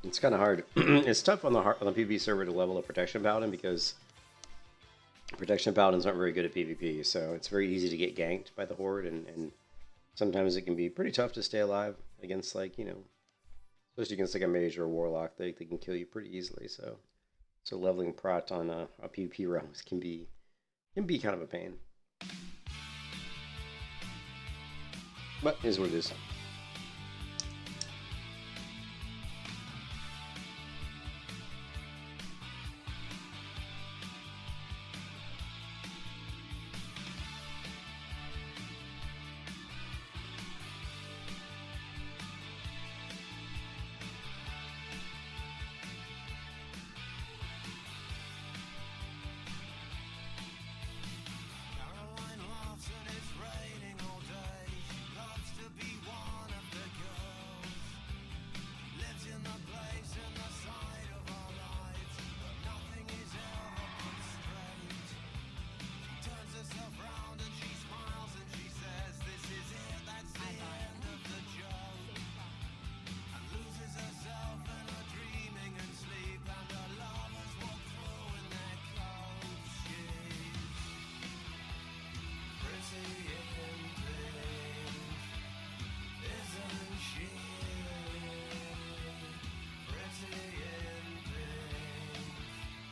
It's kind of hard. It's tough on the PvP server to level a protection paladin because protection paladins aren't very good at PvP. So it's very easy to get ganked by the horde, and sometimes it can be pretty tough to stay alive against, like, especially against like a mage or a warlock. They can kill you pretty easily. So leveling prot on a PvP realms can be kind of a pain. But it is what it is.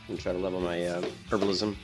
And try to level my herbalism.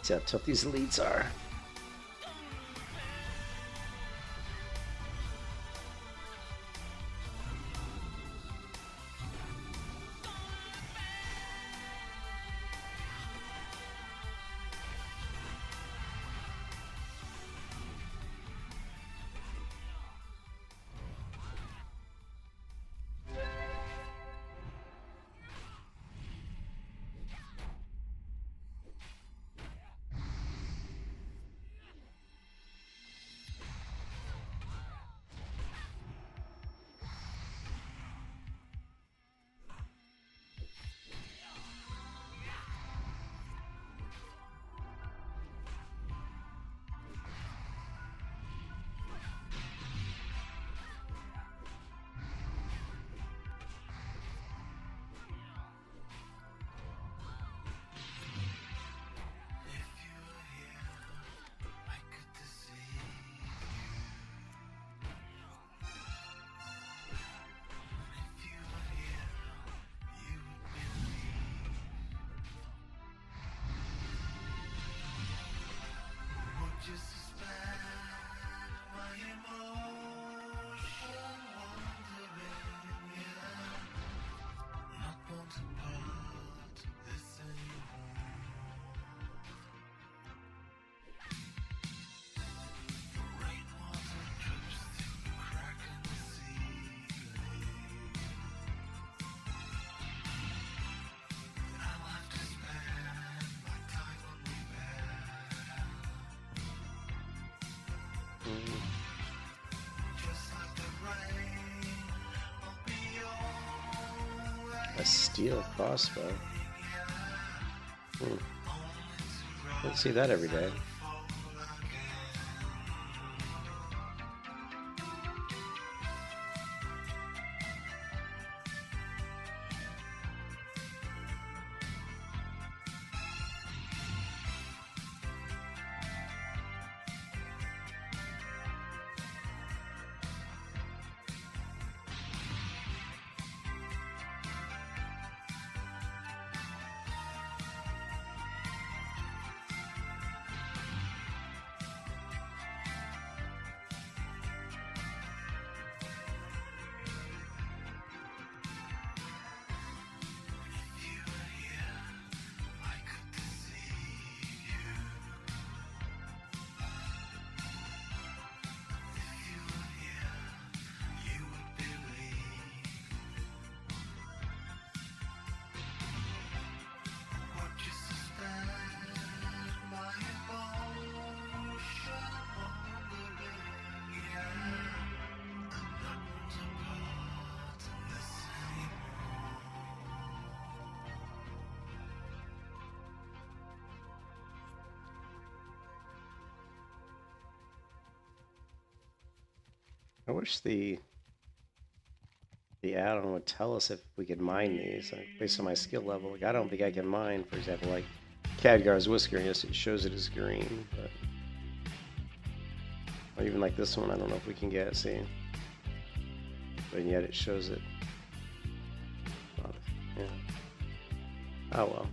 See how tough these elites are. A steel crossbow. Don't see that every day. I wish the add-on would tell us if we could mine these, like, based on my skill level. Like, I don't think I can mine, for example, like Khadgar's Whisker. Yes, it shows it as green, but or even like this one, I don't know if we can get it. See, but yet it shows it. Yeah. Oh well.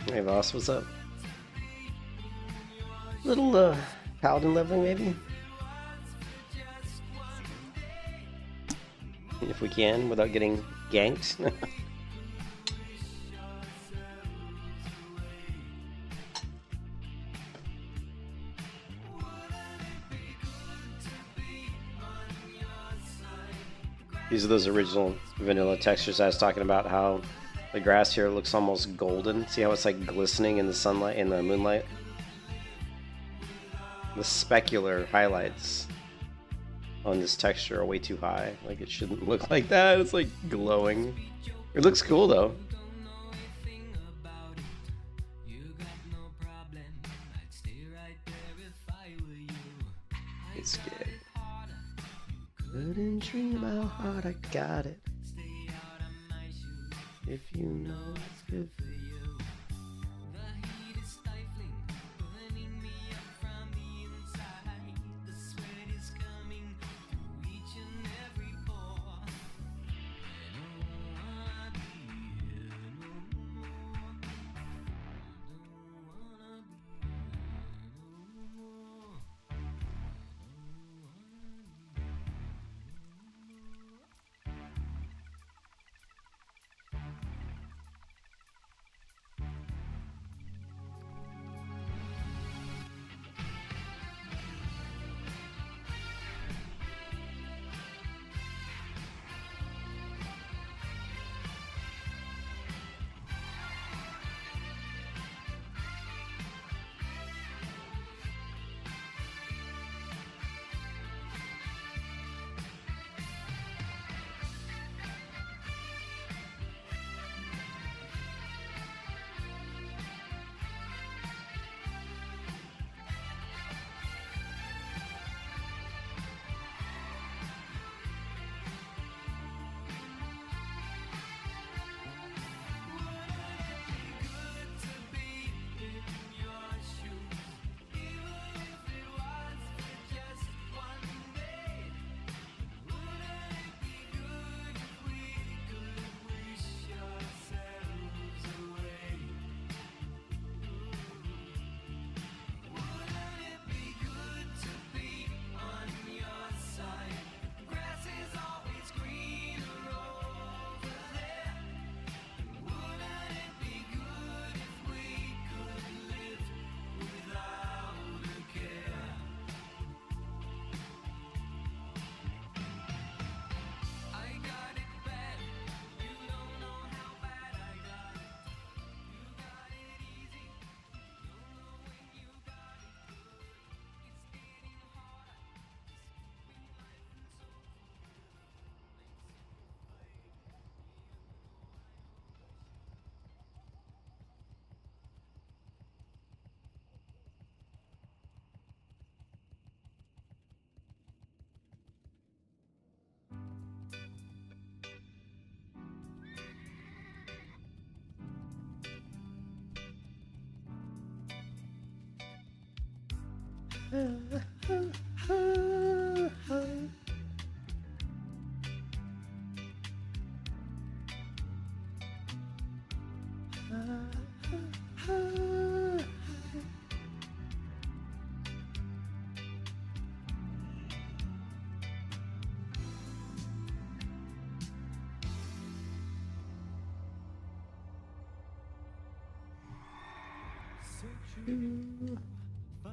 Hey boss, what's up? Little Paladin leveling maybe? If we can, without getting ganked. These are those original vanilla textures I was talking about, how the grass here looks almost golden. See how it's like glistening in the sunlight, in the moonlight? The specular highlights on this texture are way too high. Like, it shouldn't look like that. It's like glowing. It looks cool though. It's good. Couldn't dream how hard I got it. If you know it's good for you.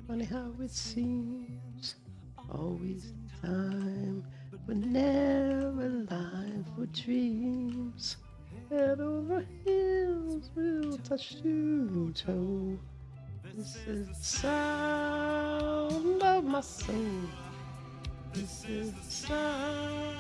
Funny how it seems, always time, but never life for dreams. Head over heels, we'll touch to toe. This is the sound of my soul. This is the sound.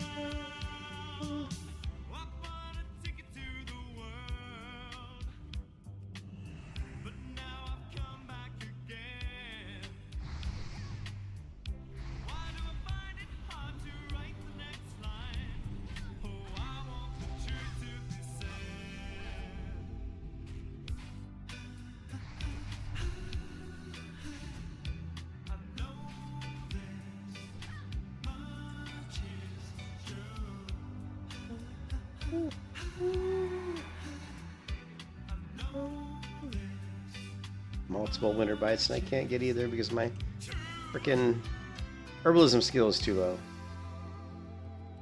Multiple winter bites, and I can't get either because my freaking herbalism skill is too low.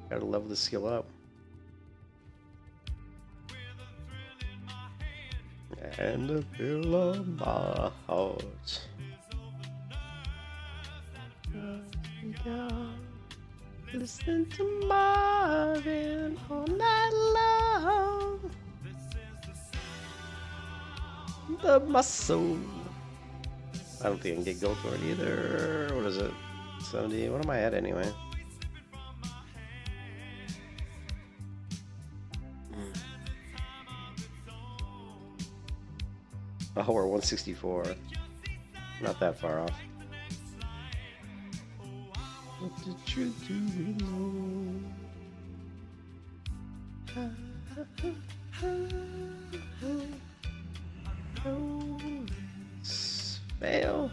Gotta level the skill up. And the feel of my heart. Listen to Marvin all night long. The muscle. I don't think I can get gold for it either. What is it? 70. What am I at anyway? Oh, we're 164. Not that far off. What did you do? Fail.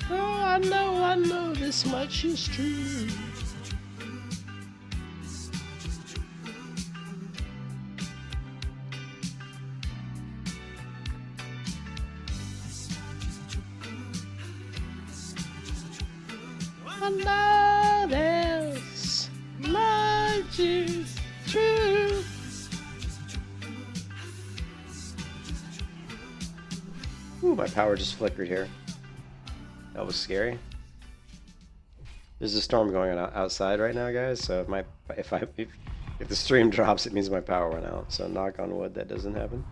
Oh, I know this much is true. I know this much is true. Ooh, my power just flickered here. That was scary. There's a storm going on outside right now, guys. So if the stream drops, it means my power went out. So knock on wood, that doesn't happen.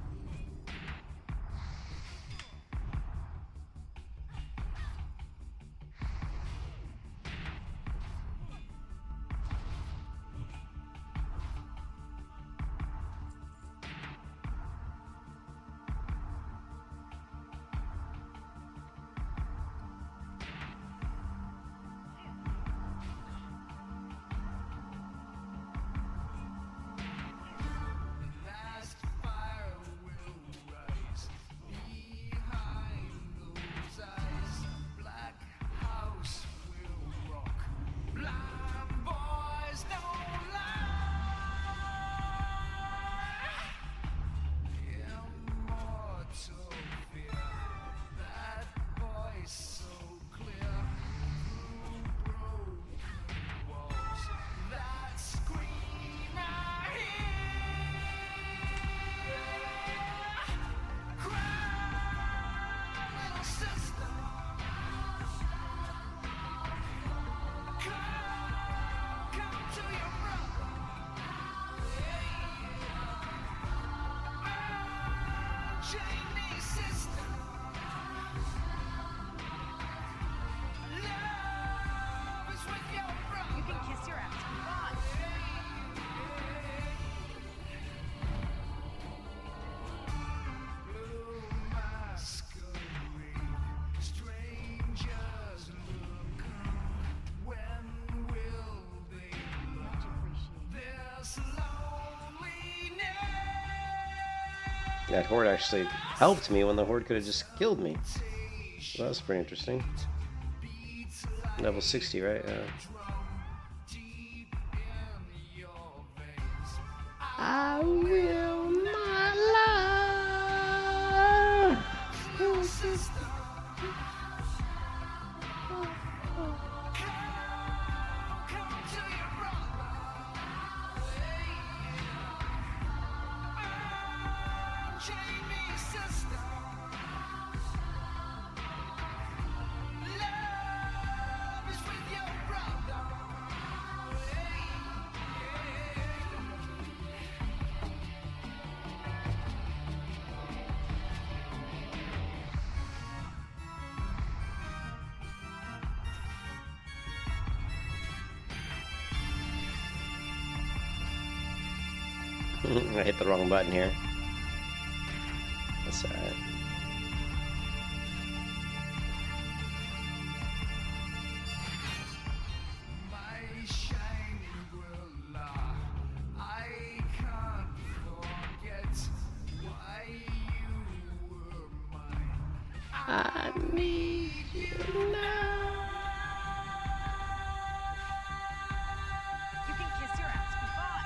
That horde actually helped me when the horde could have just killed me. So that was pretty interesting. Level 60, right? I will not lie. I hit the wrong button here. That's alright. I need you now. You can kiss your ass goodbye.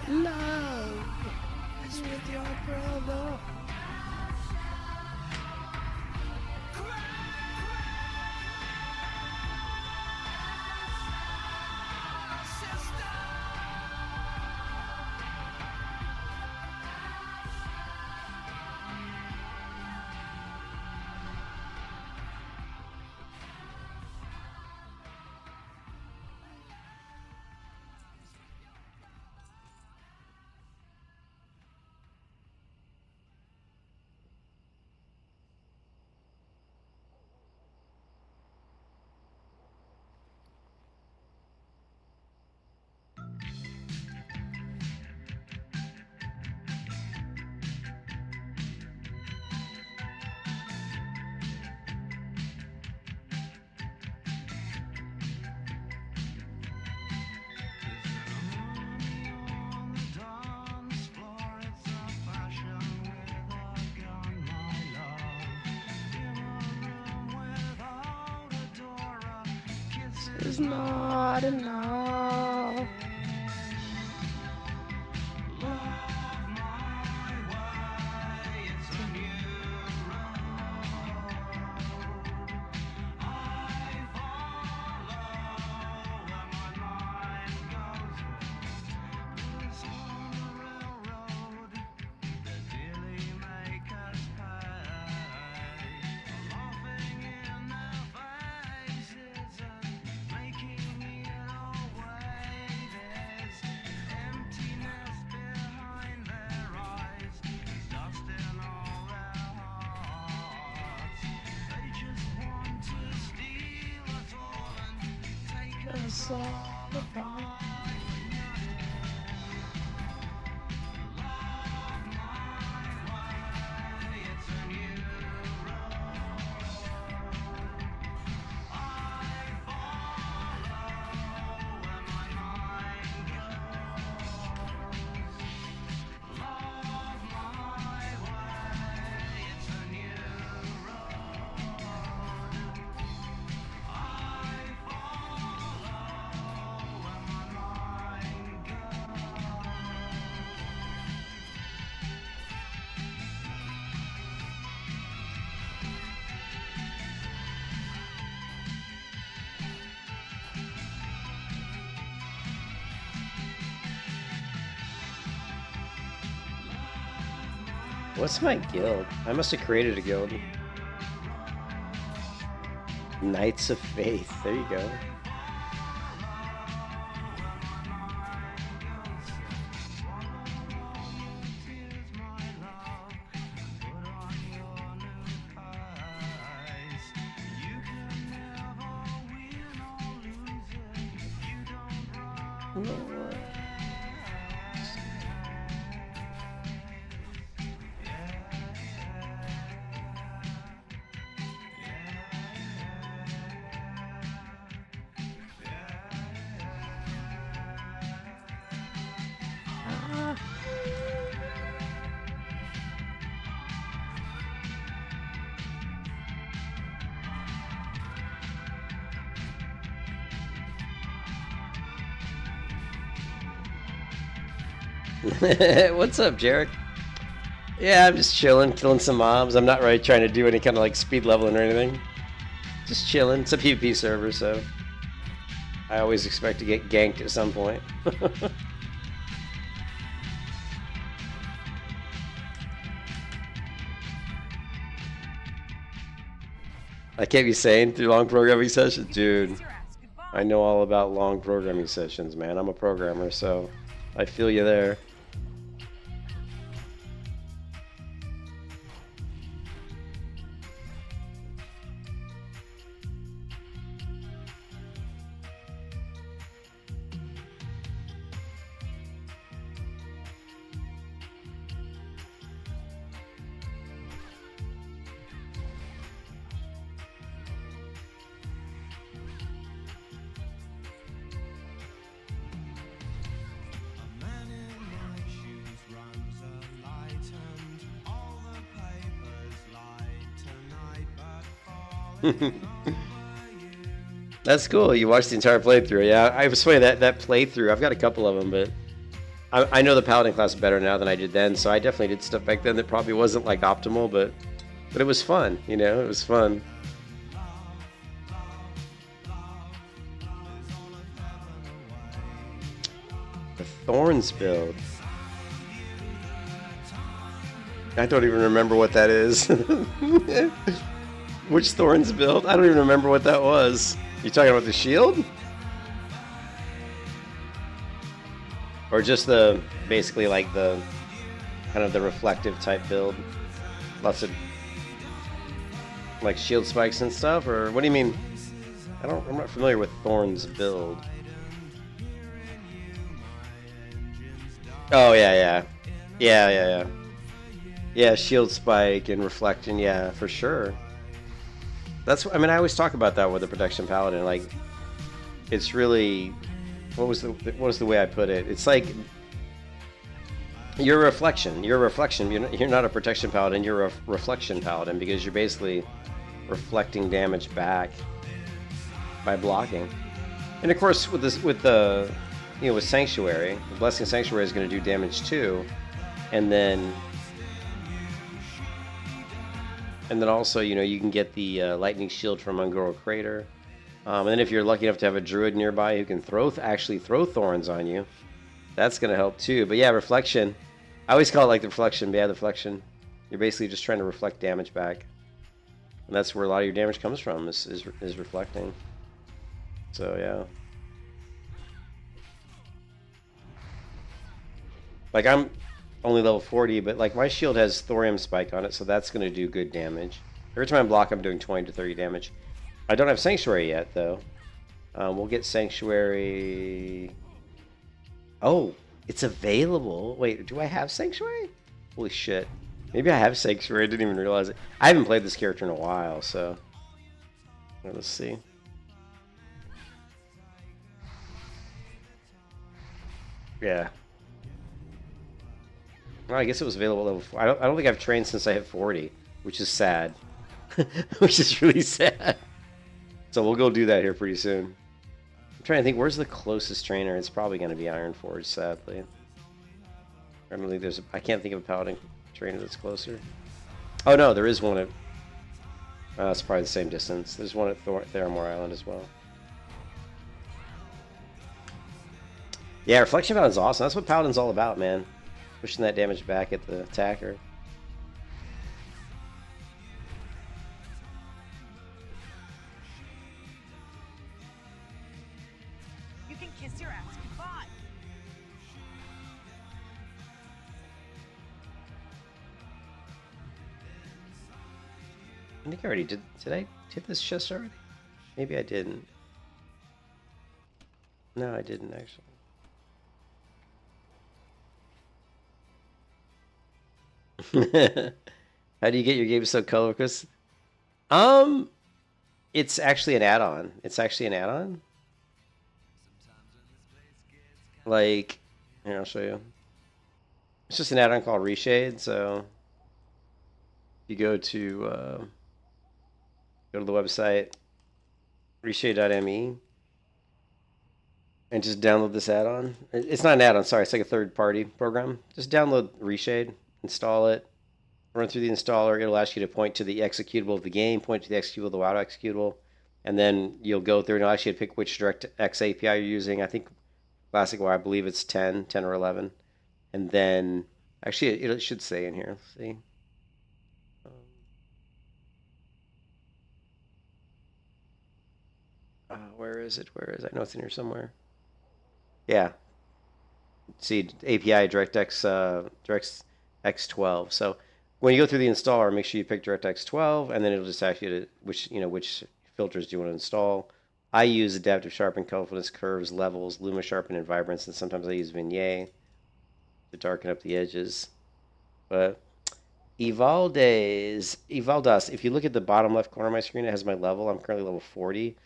Love is with your brother. Is not enough. That's all about. What's my guild? I must have created a guild. Knights of Faith. There you go. What's up, Jarek? Yeah, I'm just chilling, killing some mobs. I'm not really trying to do any kind of like speed leveling or anything. Just chilling. It's a PvP server, so I always expect to get ganked at some point. I can't be saying through long programming sessions, dude. I know all about long programming sessions, man. I'm a programmer, so I feel you there. That's cool. You watched the entire playthrough. Yeah, I was funny that playthrough. I've got a couple of them, but I know the Paladin class better now than I did then. So I definitely did stuff back then that probably wasn't like optimal, but it was fun. You know, it was fun. The Thorns build. I don't even remember what that is. Which Thorns build? I don't even remember what that was. You talking about the shield? Or just the, basically like the, kind of the reflective type build? Lots of, like shield spikes and stuff? Or what do you mean? I'm not familiar with Thorns build. Oh, yeah. Yeah, shield spike and reflection, yeah, for sure. That's, I mean, I always talk about that with the Protection Paladin. Like, it's really, what was the way I put it? It's like you're a reflection. You're a reflection. You're not a Protection Paladin. You're a reflection Paladin because you're basically reflecting damage back by blocking. And of course, with this, with the, you know, with Sanctuary, the Blessing Sanctuary is going to do damage too, and then also, you know, you can get the Lightning Shield from Ungoro Crater. And then if you're lucky enough to have a Druid nearby who can actually throw Thorns on you, that's going to help too. But yeah, Reflection. I always call it like the Reflection. But yeah, the Reflection. You're basically just trying to reflect damage back. And that's where a lot of your damage comes from, is reflecting. So yeah. Like, I'm only level 40, but like my shield has Thorium Spike on it, so that's going to do good damage. Every time I block, I'm doing 20 to 30 damage. I don't have Sanctuary yet, though. We'll get Sanctuary. Oh, it's available. Wait, do I have Sanctuary? Holy shit. Maybe I have Sanctuary. I didn't even realize it. I haven't played this character in a while, so let's see. Yeah. Well, I guess it was available at level 4. I don't think I've trained since I hit 40, which is sad. Which is really sad. So we'll go do that here pretty soon. I'm trying to think, where's the closest trainer? It's probably going to be Ironforge, sadly. I don't think there's I can't think of a Paladin trainer that's closer. Oh no, there is one at... it's probably the same distance. There's one at Theramore Island as well. Yeah, Reflection Paladin's awesome. That's what Paladin's all about, man. Pushing that damage back at the attacker. asking. Fine. I think I already did. Did I hit this chest already? Maybe I didn't. No, I didn't actually. How do you get your game so colorless? It's actually an add-on. It's actually an add-on. Like, here, I'll show you. It's just an add-on called Reshade. So you go to the website reshade.me and just download this add-on. It's not an add-on, sorry, it's like a third-party program. Just download Reshade, install it, run through the installer. It'll ask you to point to the executable of the game, point to the executable of the WoW executable, and then you'll go through and it'll ask you to pick which DirectX API you're using. I think Classic WoW, I believe it's 10 or 11. And then, actually, it should say in here. Let's see. Where is it? Where is it? I know it's in here somewhere. Yeah. See, API DirectX 12. So when you go through the installer, make sure you pick DirectX 12, and then it'll just ask you to which filters do you want to install. I use adaptive sharpen, colorfulness, curves, levels, luma sharpen, and vibrance, and sometimes I use vignette to darken up the edges. But Evaldas, if you look at the bottom left corner of my screen, it has my level. I'm currently level 40.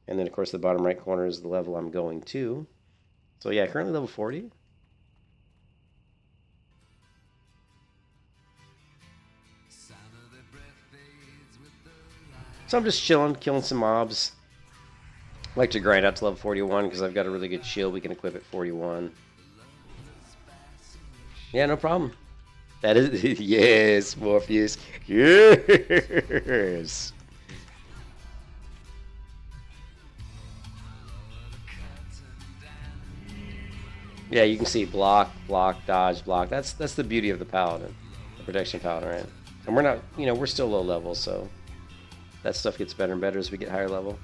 And then, of course, the bottom right corner is the level I'm going to. So, yeah, currently level 40. So I'm just chilling, killing some mobs. I like to grind out to level 41 because I've got a really good shield we can equip at 41. Yeah, no problem. That is... Yes, Morpheus. Yes! Yeah, you can see block, dodge, block. That's the beauty of the Paladin, the protection Paladin, right? And we're not, we're still low level, so that stuff gets better and better as we get higher level.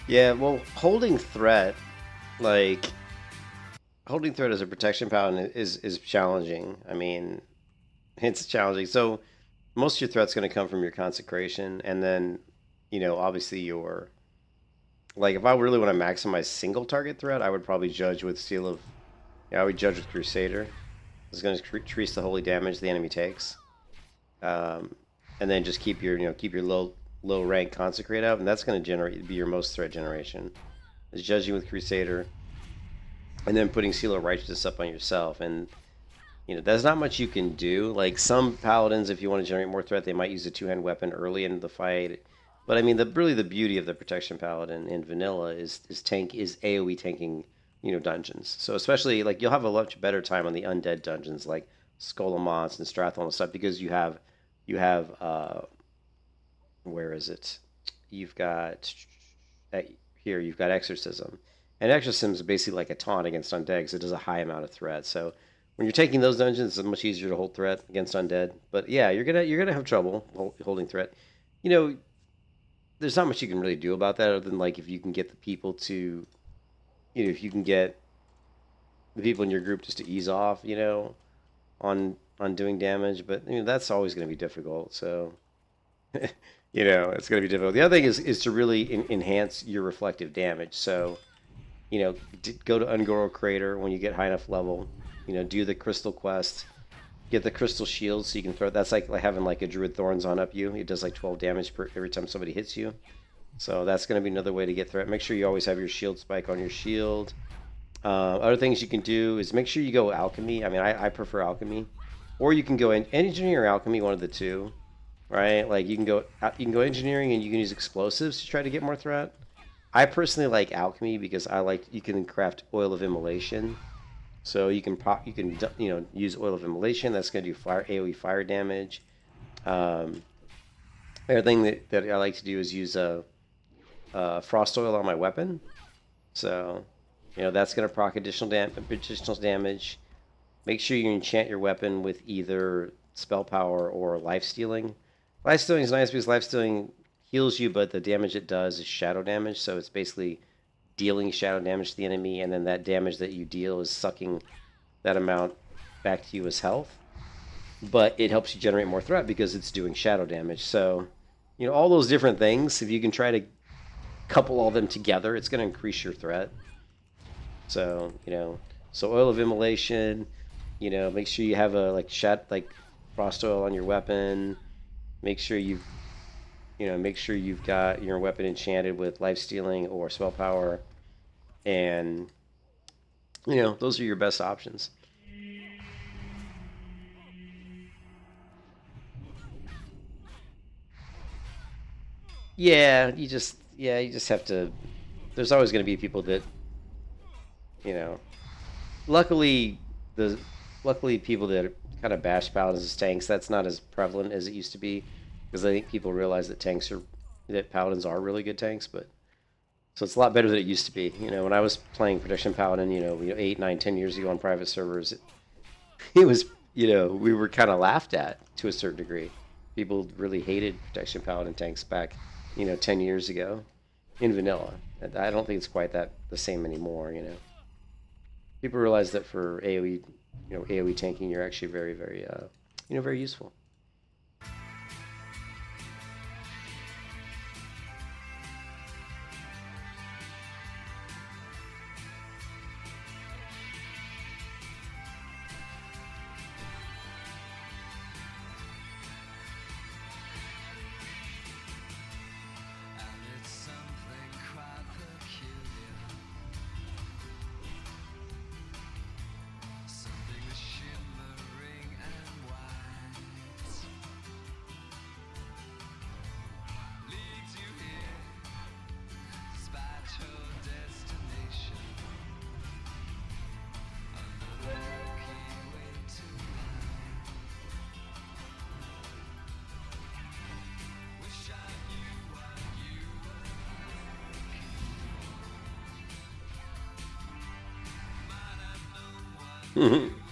Yeah, well, holding threat as a protection paladin is challenging. I mean, it's challenging. So most of your threat's going to come from your consecration, and then, obviously your if I really want to maximize single target threat, I would probably judge with I would judge with Crusader. It's going to increase the holy damage the enemy takes, and then just keep your low rank consecrate up, and that's going to be your most threat generation. Is judging with Crusader, and then putting Seal of Righteousness up on yourself, and there's not much you can do. Like some paladins, if you want to generate more threat, they might use a two-hand weapon early in the fight. But I mean, really the beauty of the protection paladin in vanilla is AOE tanking, dungeons. So especially you'll have a much better time on the undead dungeons like Skull of Mons and Stratholme and stuff, because you have where is it? You've got you've got Exorcism, And Exorcism is basically like a taunt against undead because it does a high amount of threat. So when you're taking those dungeons, it's much easier to hold threat against undead. But yeah, you're gonna have trouble holding threat. You know, there's not much you can really do about that other than like if you can get the people to, if you can get the people in your group just to ease off, on doing damage. But that's always going to be difficult. So it's going to be difficult. The other thing is to really enhance your reflective damage. So go to Ungoro Crater when you get high enough level. Do the Crystal Quest. Get the Crystal Shield so you can throw. That's like having like a Druid Thorns on up you. It does like 12 damage every time somebody hits you. So that's going to be another way to get threat. Make sure you always have your shield spike on your shield. Other things you can do is make sure you go Alchemy. I mean, I prefer Alchemy. Or you can go in Engineering or Alchemy, one of the two. Right? Like you can go Engineering and you can use Explosives to try to get more threat. I personally like Alchemy because you can craft Oil of Immolation. So you can use Oil of Immolation. That's going to do AoE fire damage. Other thing that I like to do is use Frost Oil on my weapon. So that's going to proc additional damage. Make sure you enchant your weapon with either Spell Power or Life Stealing. Life Stealing is nice because Life Stealing heals you, but the damage it does is shadow damage. So it's basically dealing shadow damage to the enemy, and then that damage that you deal is sucking that amount back to you as health. But it helps you generate more threat because it's doing shadow damage. So, all those different things, if you can try to couple all them together, it's going to increase your threat. So, so Oil of Immolation, make sure you have a Frost Oil on your weapon. Make sure you've got your weapon enchanted with Life Stealing or Spell Power. And, those are your best options. Yeah, you just have to. There's always going to be people that, luckily people that kind of bash paladins as tanks, that's not as prevalent as it used to be, because I think people realize that paladins are really good tanks. But so it's a lot better than it used to be. When I was playing Protection Paladin, 8, 9, 10 years ago on private servers, it was, we were kind of laughed at to a certain degree. People really hated Protection Paladin tanks back, 10 years ago in vanilla. I don't think it's quite the same anymore. People realize that for AoE, AoE tanking, you're actually very, very, very useful.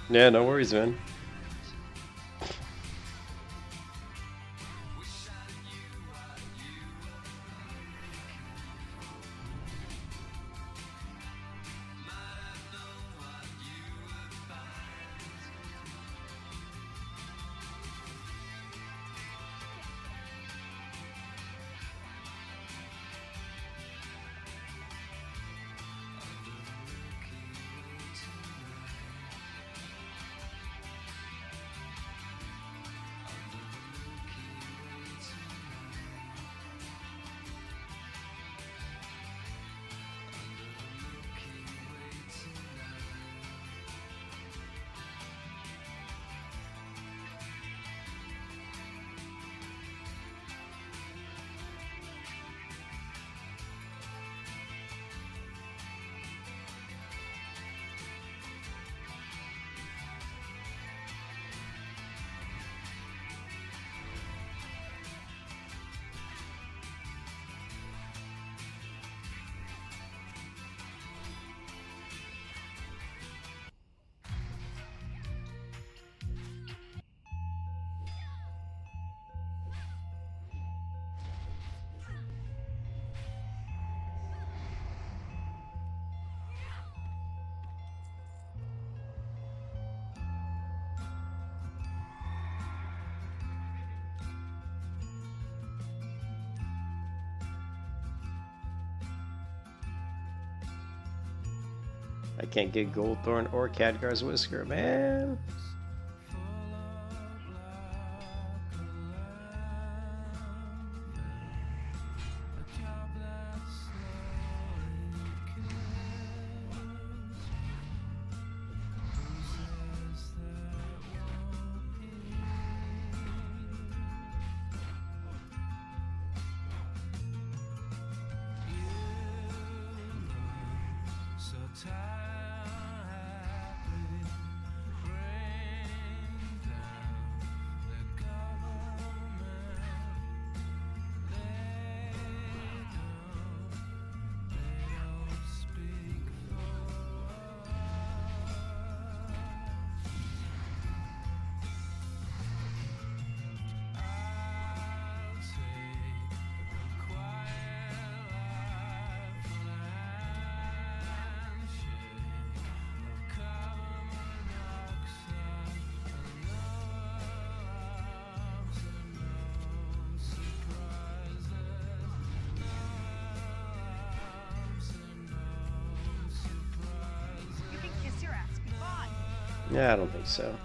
Yeah, no worries, man. I can't get Goldthorn or Khadgar's Whisker, man. You can kiss your ass goodbye. Yeah, I don't think so.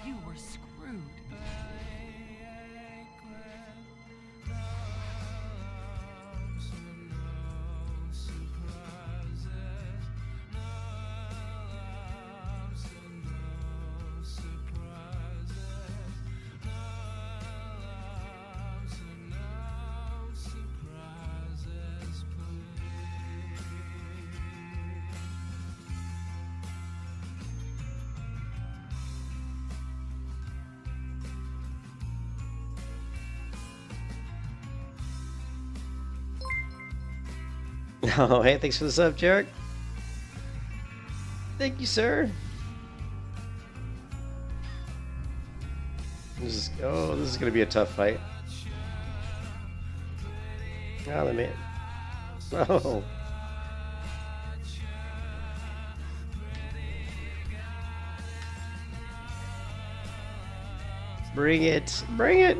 You were screwed. Oh, hey, thanks for the sub, Jarek. Thank you, sir. This is gonna be a tough fight. Oh, let me. Oh. Bring it! Bring it!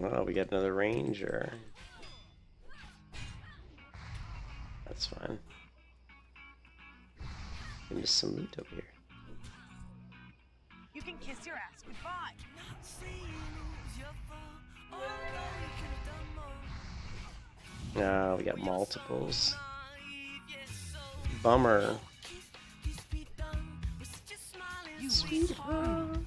Oh, we got another ranger. That's fine. And just some loot over here. You can kiss your ass goodbye. Ah, we got multiples. Bummer. You were screwed.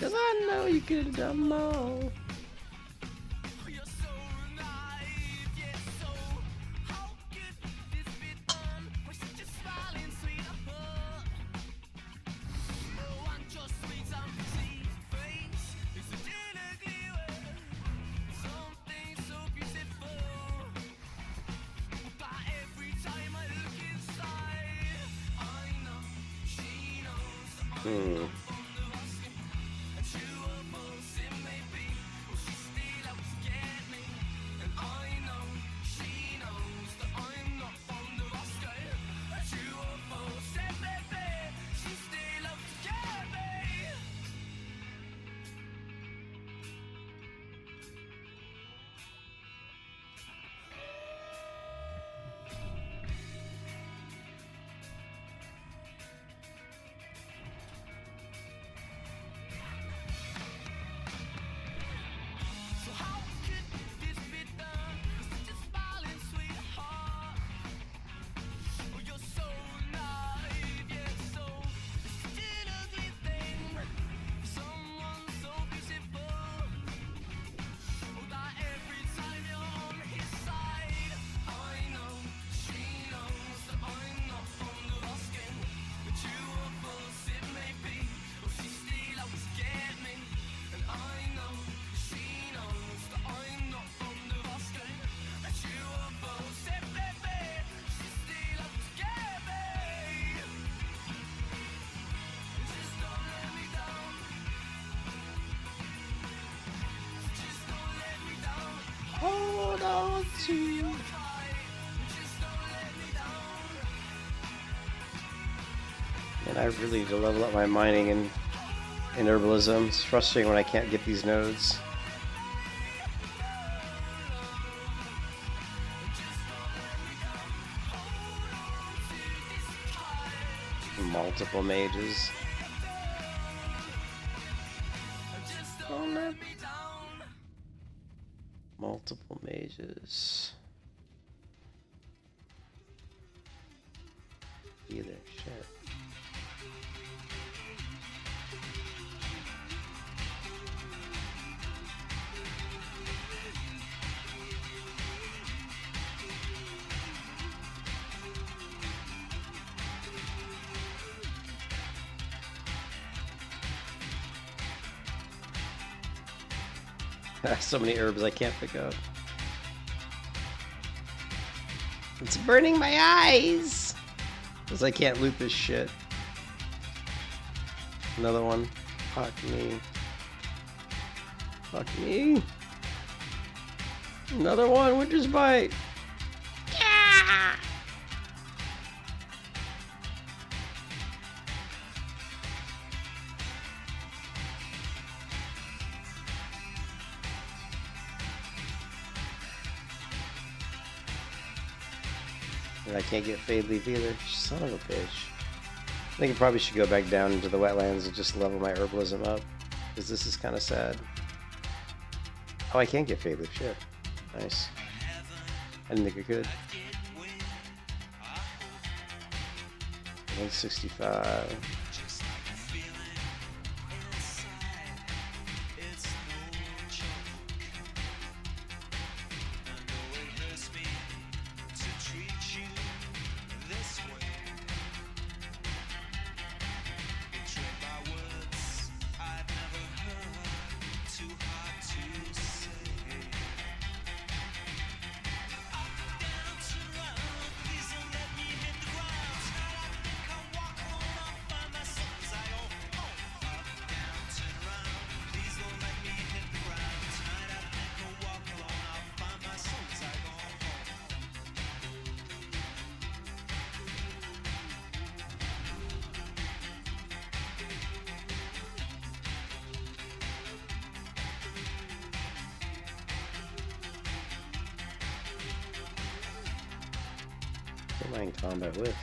Cause I know you could have done more. to. And I really need to level up my mining and herbalism. It's frustrating when I can't get these nodes. Multiple mages. Oh no. Multiple mages. Either shit. So many herbs I can't pick up. It's burning my eyes! Because I can't loot this shit. Another one. Fuck me. Fuck me. Another one, Witch's Bite! Yeah! And I can't get Fade Leaf either. Son of a bitch. I think I probably should go back down into the wetlands and just level my herbalism up. Because this is kind of sad. Oh, I can't get Fade Leaf. Shit. Nice. I didn't think I could. 165. Who am I in combat with?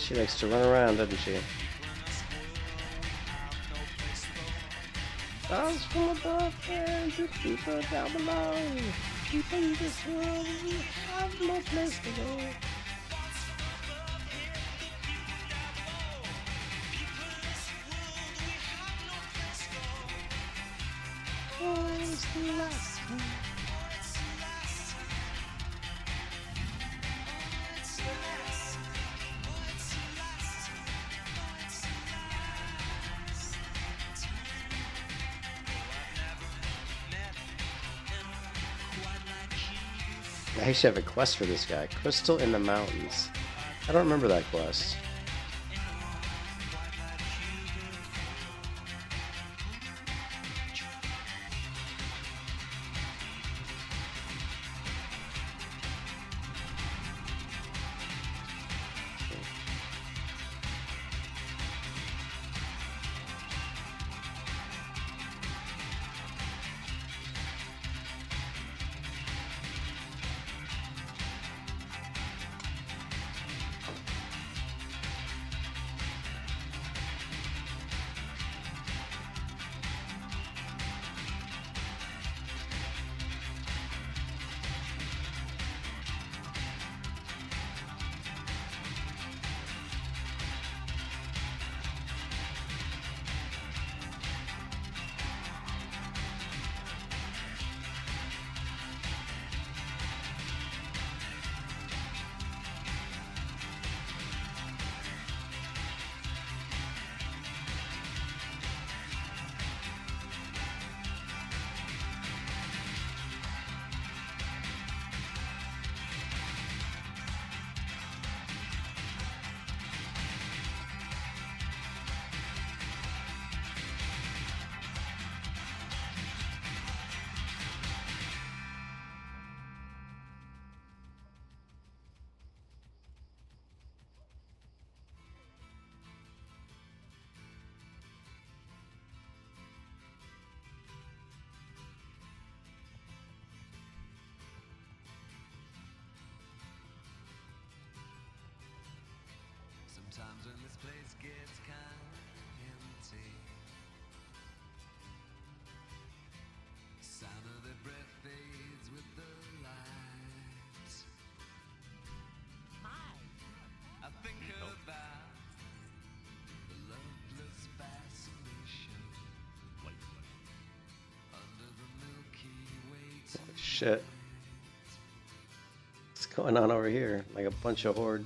She likes to run around, doesn't she? Stars from above and the people down below. People in this world have no place to go. Oh, it's the last one. I used to have a quest for this guy, Crystal in the Mountains. I don't remember that quest. Sometimes when this place gets kind of empty, sound of their breath fades with the light. I think about the loveless fascination under the Milky Way tonight. Shit. What's going on over here? Like a bunch of horde.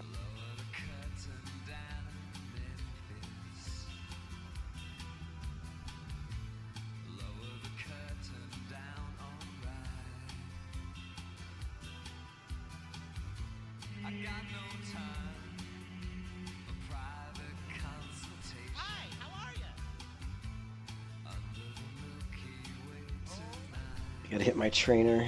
Gotta hit my trainer.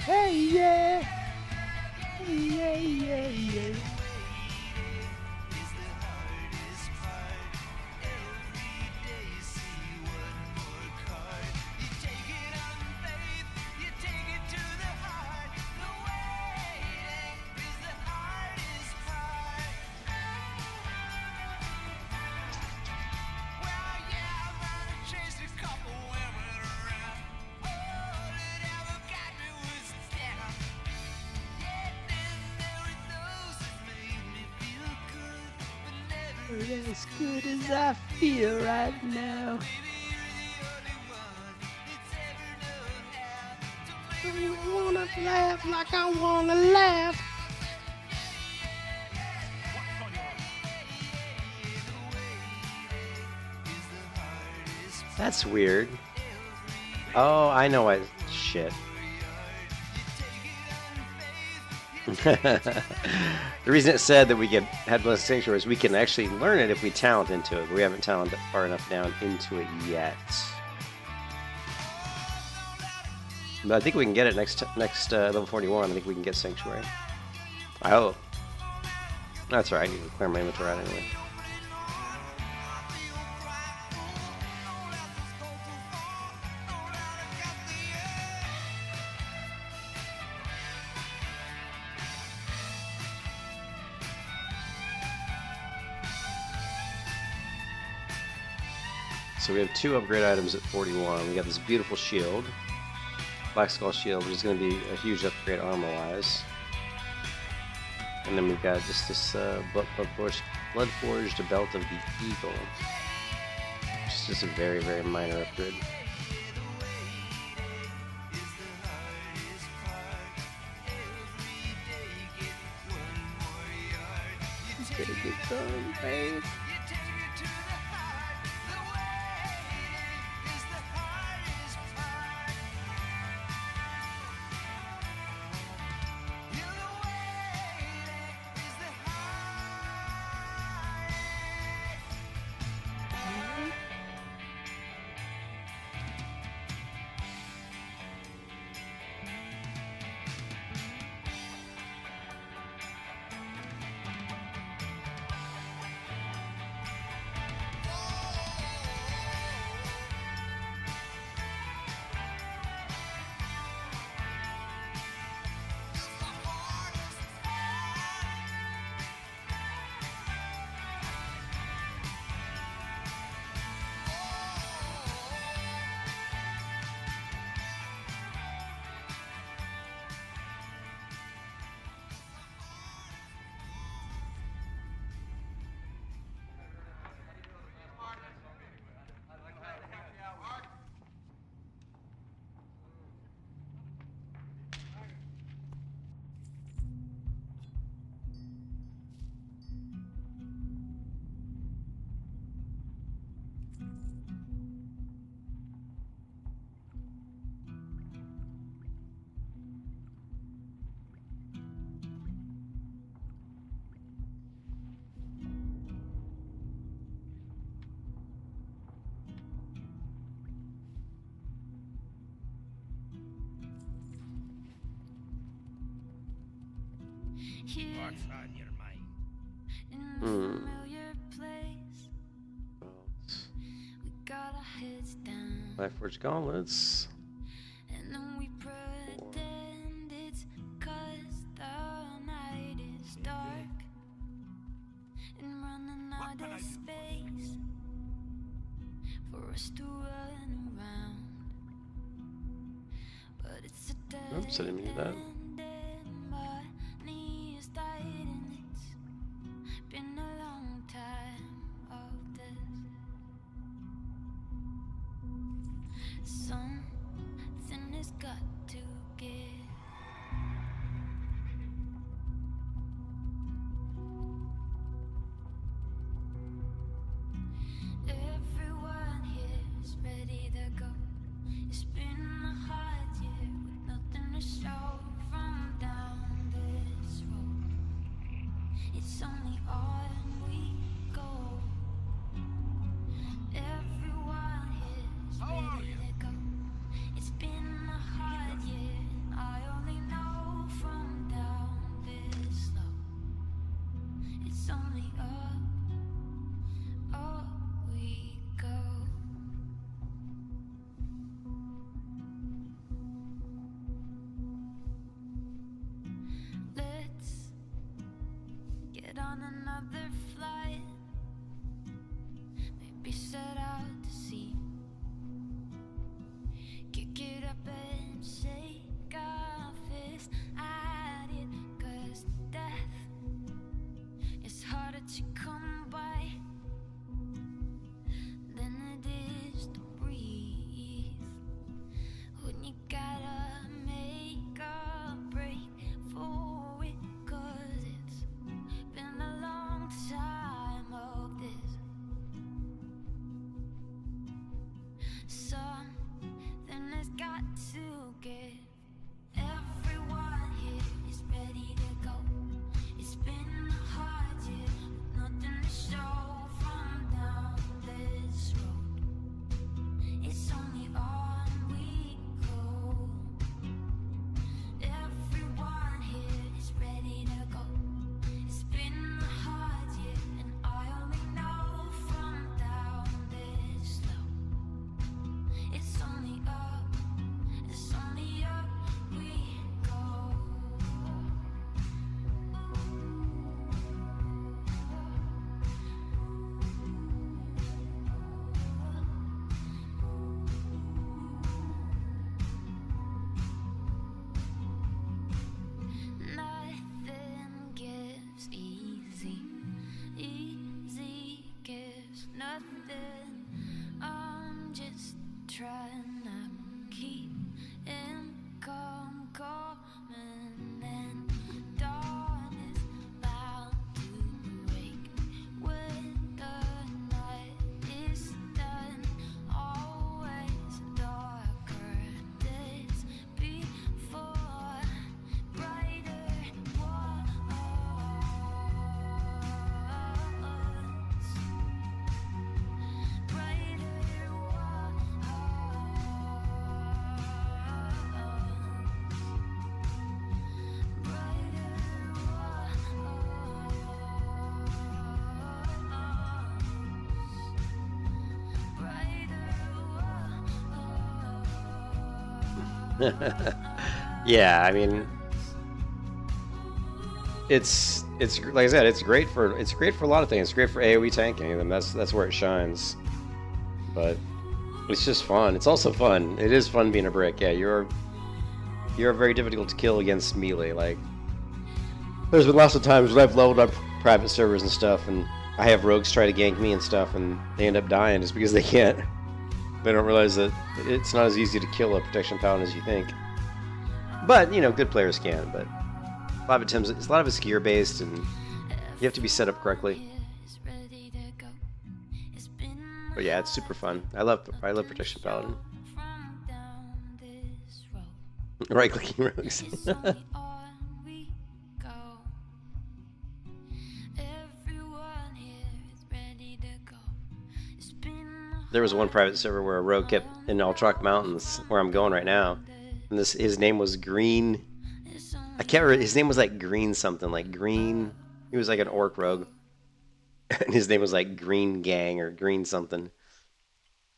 Hey yeah. Hey yeah yeah yeah. As good as I feel right now. I wanna laugh like I wanna laugh. That's weird. Oh, I know what. Shit. The reason it said that we had Blessed Sanctuary is we can actually learn it if we talent into it, but we haven't talented far enough down into it yet. But I think we can get it next level 41. I think we can get Sanctuary. I hope. That's alright. I need to clear my inventory out anyway. So we have 2 upgrade items at 41. We got this beautiful shield, Black Skull Shield, which is going to be a huge upgrade armor-wise. And then we've got just this Bloodforged Belt of the Eagle, which is just a very, very minor upgrade. Take it done, babe. What's on your mind? In a familiar place, we got our heads down, Lightforged Gauntlets. and then we pretend it's 'cause the night is dark and running out of space for us to run around. But it's a dead Oops, I didn't mean that. end and my knee is tight and it's been a long time of this. Something has got to give. Everyone here is ready to go. It's been a hard year with nothing to show from down this road. It's only on we go. Everyone here is ready to go. It's been a hard year, and I only trying to keep income coming, and dawn is bound to break when the night is done. Always darker days before brighter ones. Yeah, I mean, it's like I said, it's great for a lot of things. It's great for AoE tanking, and that's where it shines. But it's just fun. It's also fun. It is fun being a brick. Yeah, you're very difficult to kill against melee. Like, there's been lots of times when I've leveled up private servers and stuff, and I have rogues try to gank me and stuff, and they end up dying just because they can't. They don't realize that it's not as easy to kill a protection paladin as you think. But, you know, good players can. But a lot of times, a lot of it's gear based, and you have to be set up correctly. But yeah, it's super fun. I love protection paladin. Right clicking rogues. There was one private server where a rogue kept in Altrock Mountains, where I'm going right now, and his name was Green. I can't remember. His name was like Green something, like Green. He was like an orc rogue, and his name was like Green Gang or Green something.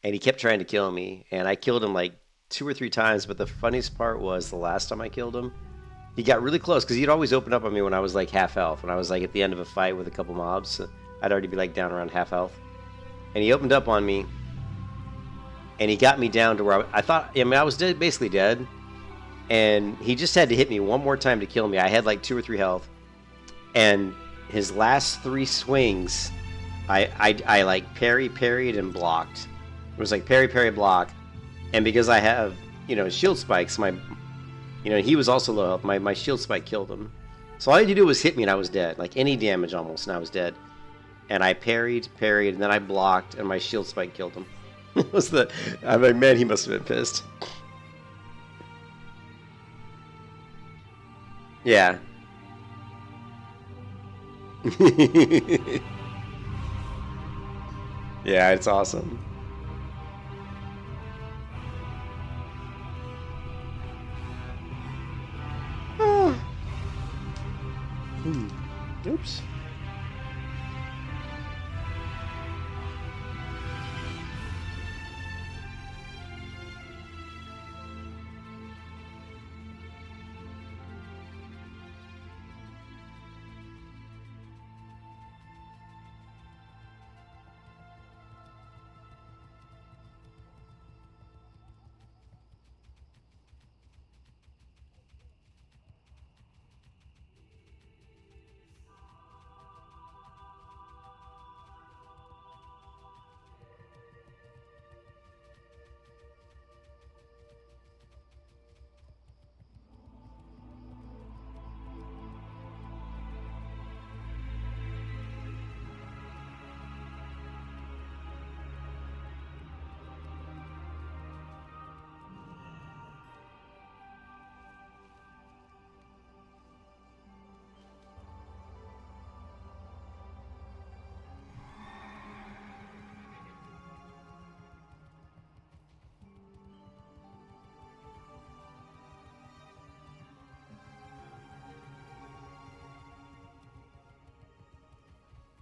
And he kept trying to kill me, and I killed him like 2 or 3 times. But the funniest part was the last time I killed him, he got really close because he'd always open up on me when I was like half health. When I was like at the end of a fight with a couple mobs, so I'd already be like down around half health, and he opened up on me. And he got me down to where I thought, I mean, I was basically dead. And he just had to hit me one more time to kill me. I had like 2 or 3 health. And his last 3 swings, I like parried and blocked. It was like parry, block. And because I have, you know, shield spikes, he was also low health. My shield spike killed him. So all he had to do was hit me and I was dead. Like any damage almost, and I was dead. And I parried, and then I blocked, and my shield spike killed him. I'm like, man, he must have been pissed. Yeah. Yeah, it's awesome. Oops.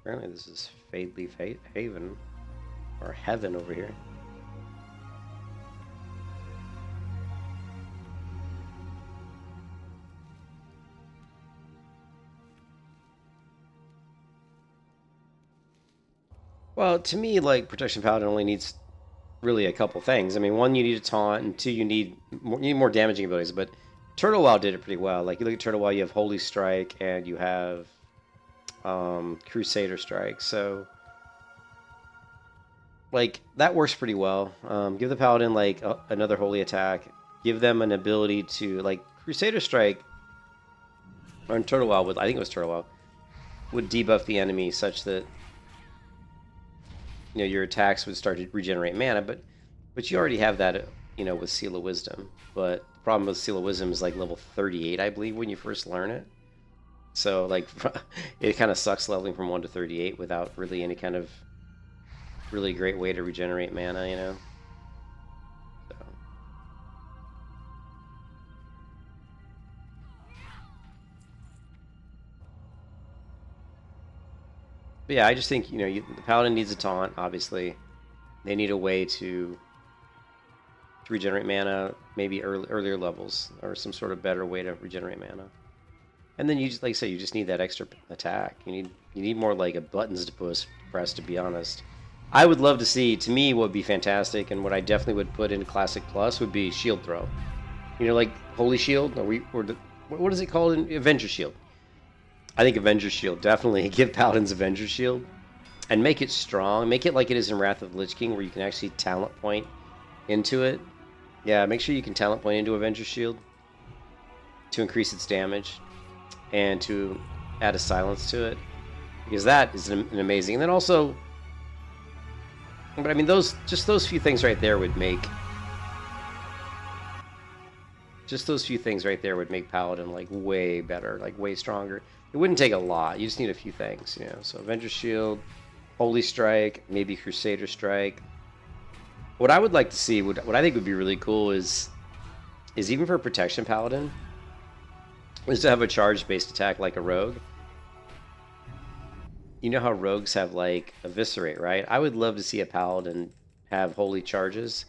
Apparently this is Fadeleaf Haven, or Heaven over here. Well, to me, like, Protection Paladin only needs really a couple things. I mean, one, you need a taunt, and 2, you need more damaging abilities, but Turtle Wow did it pretty well. Like, you look at Turtle Wow, you have Holy Strike, and you have Crusader Strike, so like that works pretty well. Give the Paladin like another holy attack. Give them an ability to like Crusader Strike on Turtle Wild with I think it was Turtle Wild would debuff the enemy such that your attacks would start to regenerate mana, but you already have that with Seal of Wisdom. But the problem with Seal of Wisdom is like level 38, I believe, when you first learn it. So like it kind of sucks leveling from 1 to 38 without really any kind of really great way to regenerate mana, So. But yeah, I just think the Paladin needs a taunt. Obviously, they need a way to regenerate mana, maybe earlier levels, or some sort of better way to regenerate mana. And then you just, like I say, you just need that extra attack. You need more like a buttons to press. To be honest, I would love to see. To me, what would be fantastic, and what I definitely would put in Classic Plus would be Shield Throw. Like Holy Shield, what is it called? Avenger Shield. I think Avenger Shield, definitely give Paladins Avenger Shield and make it strong. Make it like it is in Wrath of the Lich King, where you can actually talent point into it. Yeah, make sure you can talent point into Avenger Shield to increase its damage and to add a silence to it, because that is an amazing. And then also, but I mean, those few things right there would make Paladin like way better, like way stronger. It wouldn't take a lot. You just need a few things, So Avenger Shield, Holy Strike, maybe Crusader Strike. What I would like to see, what I think would be really cool is even for Protection Paladin, is to have a charge-based attack like a rogue. You know how rogues have like Eviscerate, right? I would love to see a Paladin have holy charges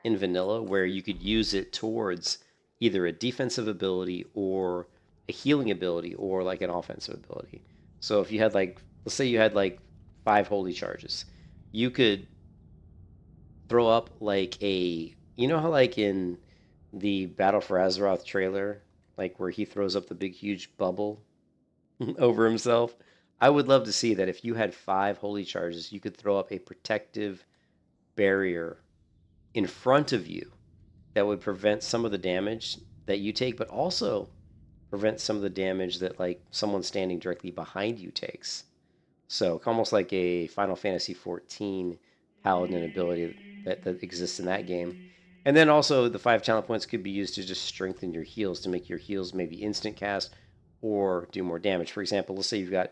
in vanilla where you could use it towards either a defensive ability or a healing ability or like an offensive ability. So if you had like, let's say you had like 5 holy charges, you could throw up like how like in the Battle for Azeroth trailer, like where he throws up the big huge bubble over himself. I would love to see that if you had 5 holy charges, you could throw up a protective barrier in front of you that would prevent some of the damage that you take, but also prevent some of the damage that like someone standing directly behind you takes. So almost like a Final Fantasy XIV Paladin ability that exists in that game. And then also the 5 talent points could be used to just strengthen your heals, to make your heals maybe instant cast or do more damage. For example, let's say you've got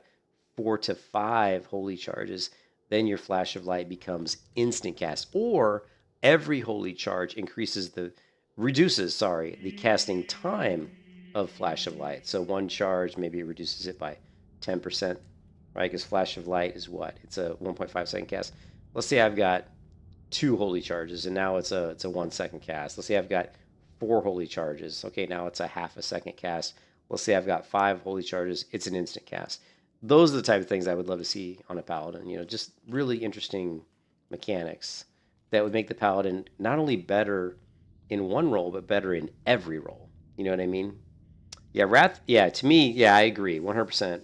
4 to 5 holy charges, then your Flash of Light becomes instant cast, or every holy charge reduces the casting time of Flash of Light. So one charge, maybe it reduces it by 10%, right? Because Flash of Light is what? It's a 1.5 second cast. Let's say I've got 2 holy charges, and now it's a 1 second cast. Let's say I've got 4 holy charges. Okay, now it's a half a second cast. Let's say I've got 5 holy charges. It's an instant cast. Those are the type of things I would love to see on a Paladin. Just really interesting mechanics that would make the Paladin not only better in one role, but better in every role. You know what I mean? Yeah, Wrath. Yeah, to me, yeah, I agree, 100%.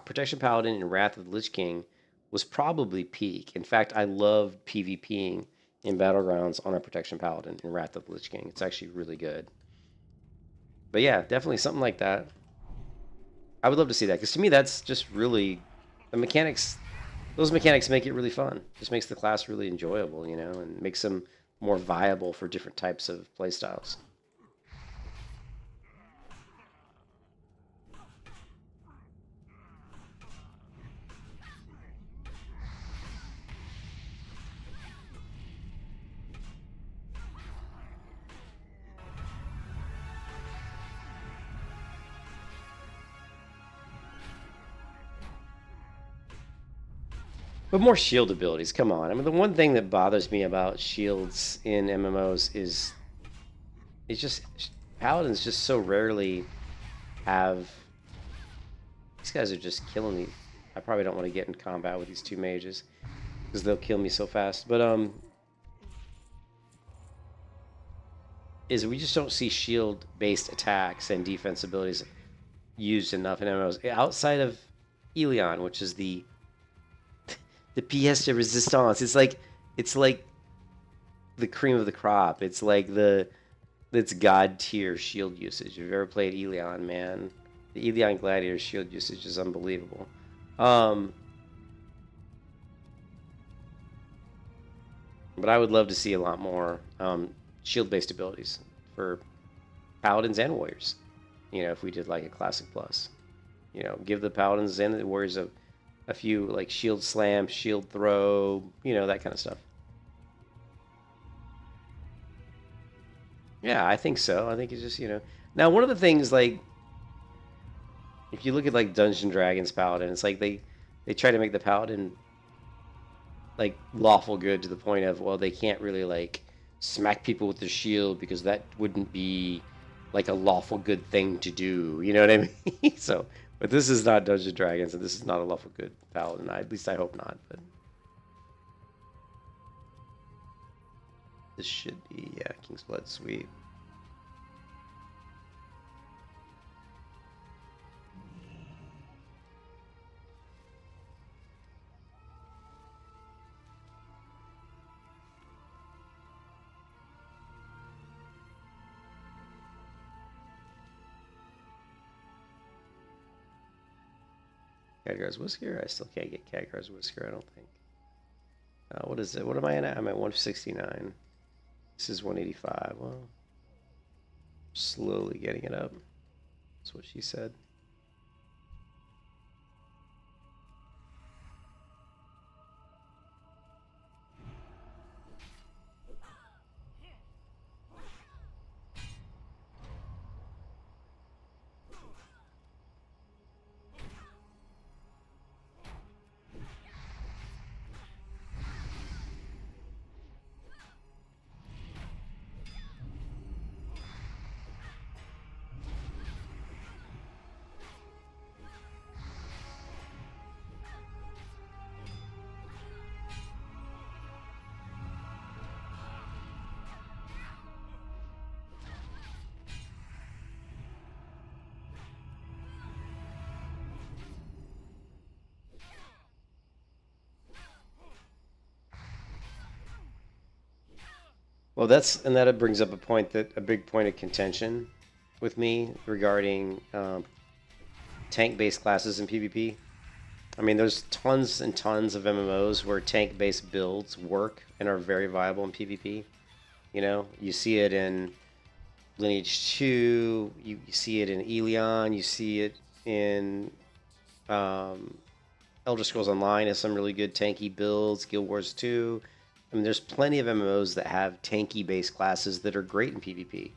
Protection Paladin and Wrath of the Lich King was probably peak. In fact, I loved PvPing in Battlegrounds on a Protection Paladin in Wrath of the Lich King. It's actually really good. But yeah, definitely something like that. I would love to see that, because to me that's just really the mechanics. Those mechanics make it really fun. Just makes the class really enjoyable, and makes them more viable for different types of playstyles. But more shield abilities, come on. I mean, the one thing that bothers me about shields in MMOs is it's just Paladins just so rarely have. These guys are just killing me. I probably don't want to get in combat with these 2 mages because they'll kill me so fast. But we just don't see shield-based attacks and defense abilities used enough in MMOs outside of Elion, which is the pièce de résistance. It's like it's like the cream of the crop. It's like it's god tier shield usage. If you've ever played Elion, man, the Elion Gladiator shield usage is unbelievable. But I would love to see a lot more shield-based abilities for Paladins and Warriors. You know, if we did like a Classic Plus, you know, give the Paladins and the Warriors a few like shield slam, shield throw, you know, that kind of stuff. Yeah, I think so. I think it's just, you know. Now, one of the things, like, if you look at like Dungeons & Dragons Paladin, it's like they try to make the Paladin like lawful good to the point of, well, they can't really like smack people with their shield because that wouldn't be like a lawful good thing to do. You know what I mean? So, but this is not Dungeons & Dragons, and this is not a lawful good Paladin. At least I hope not. But this should be, yeah, King's Blood, sweet. Khadgar's Whisker? I still can't get Khadgar's Whisker, I don't think. What is it? What am I at? I'm at 169. This is 185. Well, slowly getting it up. That's what she said. Well, that brings up a big point of contention with me regarding tank-based classes in PvP. I mean, there's tons and tons of MMOs where tank-based builds work and are very viable in PvP. You know, you see it in Lineage 2, you see it in Elion, you see it in Elder Scrolls Online has some really good tanky builds, Guild Wars 2. I mean, there's plenty of MMOs that have tanky-based classes that are great in PvP.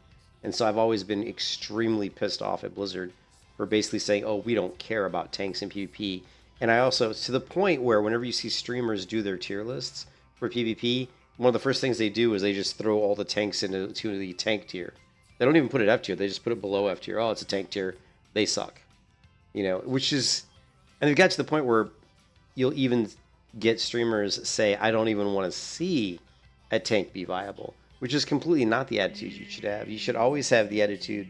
And so I've always been extremely pissed off at Blizzard for basically saying, oh, we don't care about tanks in PvP. And I also, to the point where whenever you see streamers do their tier lists for PvP, one of the first things they do is they just throw all the tanks into the tank tier. They don't even put it F tier. They just put it below F tier. Oh, it's a tank tier. They suck. You know, which is... And it got to the point where you'll even get streamers say, I don't even want to see a tank be viable, which is completely not the attitude you should have. You should always have the attitude,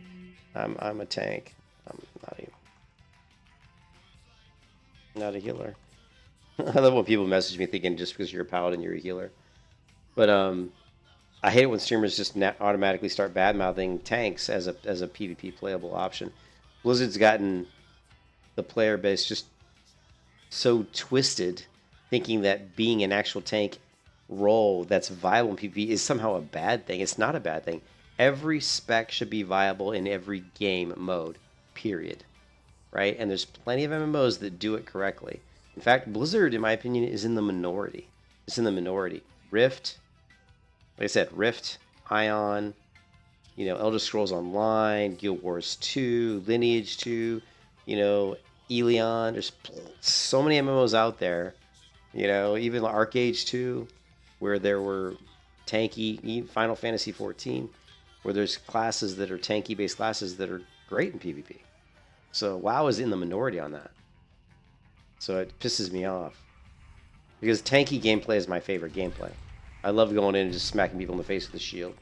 I'm a tank. I'm not a healer. I love when people message me thinking just because you're a paladin, you're a healer. But I hate it when streamers just automatically start bad-mouthing tanks as a PvP playable option. Blizzard's gotten the player base just so twisted, thinking that being an actual tank role that's viable in PvP is somehow a bad thing. It's not a bad thing. Every spec should be viable in every game mode, period. Right? And there's plenty of MMOs that do it correctly. In fact, Blizzard, in my opinion, is in the minority. It's in the minority. Rift, like I said, Rift, Ion, you know, Elder Scrolls Online, Guild Wars 2, Lineage 2, you know, Elion. There's so many MMOs out there. You know, even Arcade 2, where there were tanky, Final Fantasy 14, where there's classes that are tanky-based classes that are great in PvP. So WoW is in the minority on that. So it pisses me off. Because tanky gameplay is my favorite gameplay. I love going in and just smacking people in the face with a shield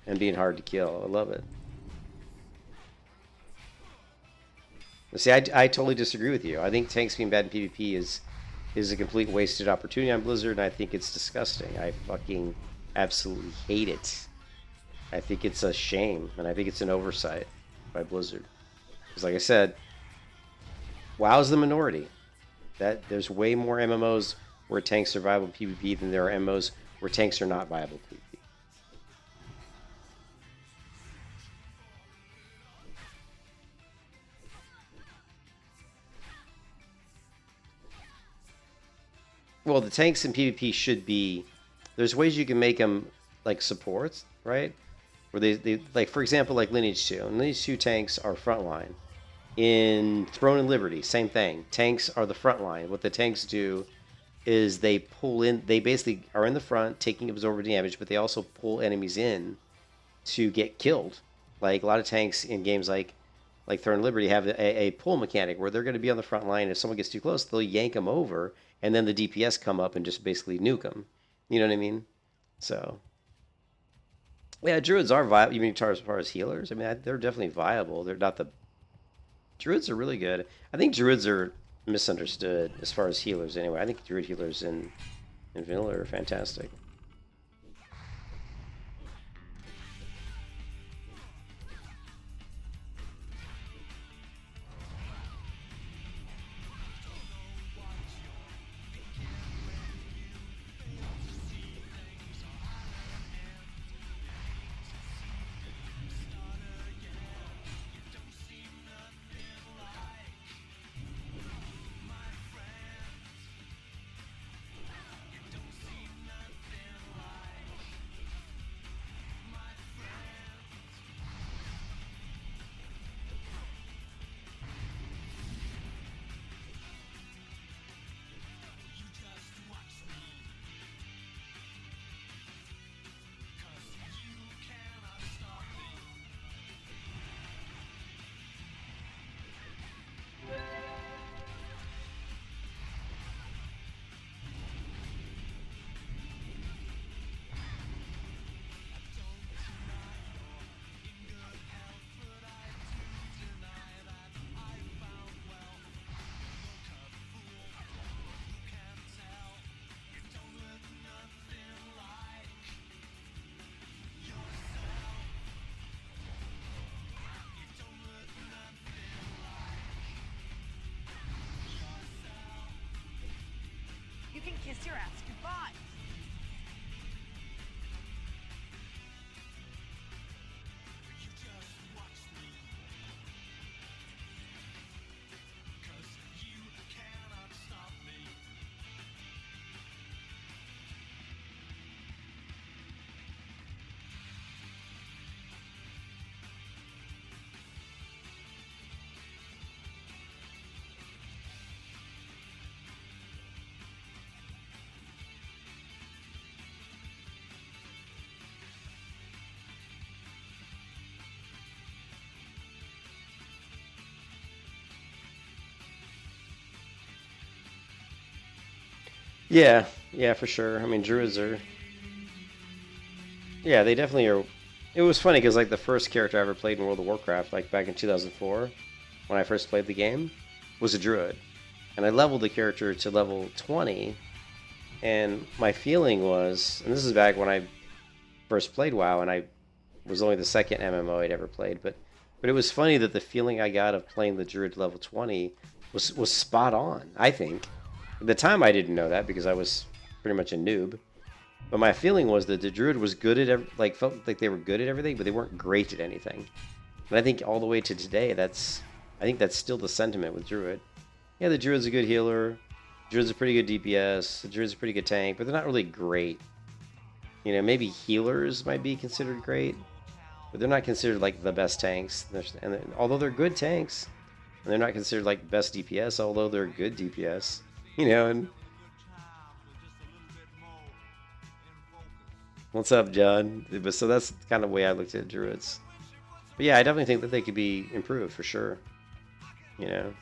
and being hard to kill. I love it. See, I totally disagree with you. I think tanks being bad in PvP is is a complete wasted opportunity on Blizzard, and I think it's disgusting. I fucking absolutely hate it. I think it's a shame, and I think it's an oversight by Blizzard. Because like I said, WoW's the minority. That there's way more MMOs where tanks are viable PvP than there are MMOs where tanks are not viable PvP. Well, the tanks in PvP should be... There's ways you can make them like supports, right? Where they like, for example, like Lineage 2. And Lineage 2 tanks are frontline. In Throne and Liberty, same thing. Tanks are the front line. What the tanks do is they pull in... They basically are in the front, taking absorbed damage, but they also pull enemies in to get killed. Like, a lot of tanks in games like Throne and Liberty have a pull mechanic where they're going to be on the front line. If someone gets too close, they'll yank them over, and then the DPS come up and just basically nuke them. You know what I mean? So, yeah, druids are viable. You mean as far as healers? I mean, they're definitely viable. They're not the... Druids are really good. I think druids are misunderstood as far as healers anyway. I think druid healers in vanilla are fantastic. You can kiss your ass goodbye. Yeah, yeah, for sure. I mean, druids are... Yeah, they definitely are... It was funny, because, like, the first character I ever played in World of Warcraft, like, back in 2004, when I first played the game, was a druid. And I leveled the character to level 20, and my feeling was... And this is back when I first played WoW, and I was only the second MMO I'd ever played, but it was funny that the feeling I got of playing the druid to level 20 was spot on, I think. At the time, I didn't know that because I was pretty much a noob. But my feeling was that the druid was good at felt like they were good at everything, but they weren't great at anything. And I think all the way to today, I think that's still the sentiment with druid. Yeah, the druid's a good healer. Druid's a pretty good DPS. The druid's a pretty good tank, but they're not really great. You know, maybe healers might be considered great, but they're not considered like the best tanks. Although they're good tanks, and they're not considered like best DPS, although they're good DPS. You know, and what's up, John? But so that's kind of the way I looked at druids. But yeah, I definitely think that they could be improved for sure. You know.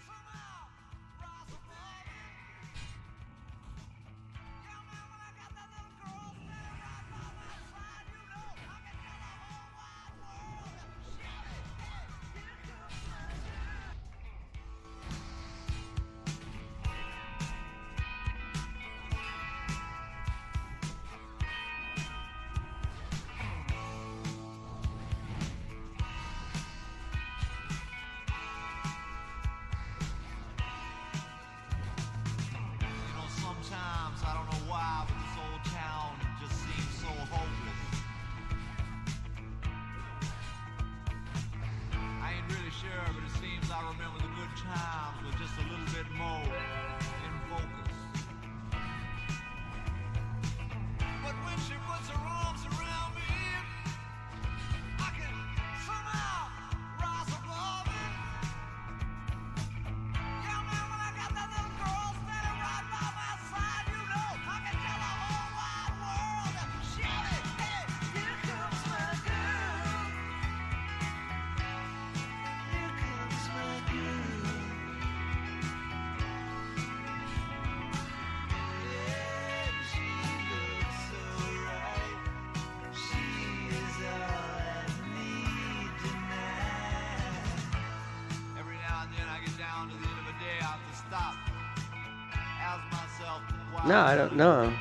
No, I don't know.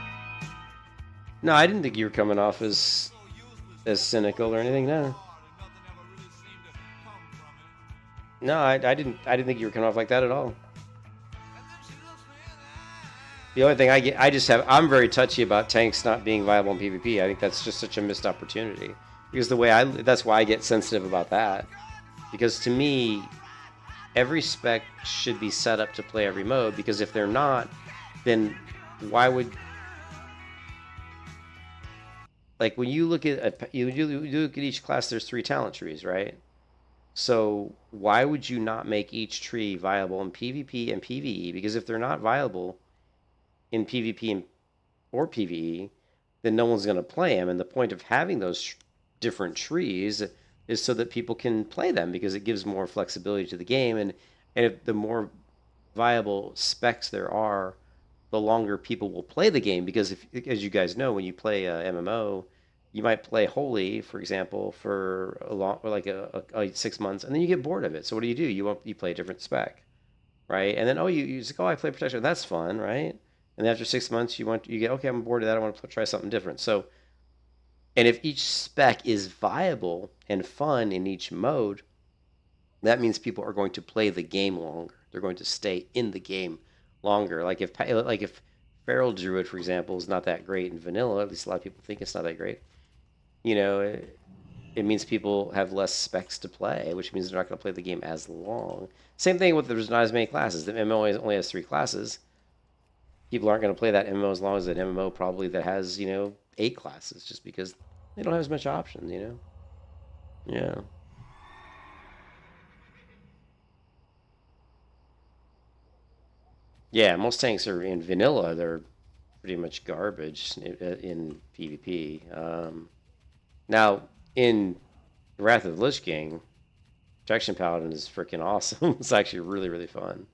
No, I didn't think you were coming off as cynical or anything. No, no, I didn't think you were coming off like that at all. The only thing I'm very touchy about tanks not being viable in PvP. I think that's just such a missed opportunity. Because that's why I get sensitive about that. Because to me, every spec should be set up to play every mode. Because if they're not, then why would, like when you look at you look at each class, there's 3 talent trees, right? So why would you not make each tree viable in PvP and PvE? Because if they're not viable in PvP or PvE, then no one's going to play them. And the point of having those different trees is so that people can play them, because it gives more flexibility to the game. And if the more viable specs there are, the longer people will play the game. Because if, as you guys know, when you play a MMO, you might play Holy, for example, for a 6 months, and then you get bored of it. So what do? You play a different spec, right? And then you say, I play Protection. That's fun, right? And after 6 months, you get, okay, I'm bored of that. I want to try something different. So, and if each spec is viable and fun in each mode, that means people are going to play the game longer. They're going to stay in the game longer. Like if Feral Druid, for example, is not that great in vanilla, at least a lot of people think it's not that great. It means people have less specs to play, which means they're not going to play the game as long. Same thing with there's not as many classes. The MMO only has 3 classes. People aren't going to play that MMO as long as an MMO probably that has, 8 classes, just because they don't have as much options, Yeah. Yeah, most tanks are in vanilla. They're pretty much garbage in PvP. Now, in Wrath of the Lich King, Protection Paladin is freaking awesome. It's actually really, really fun.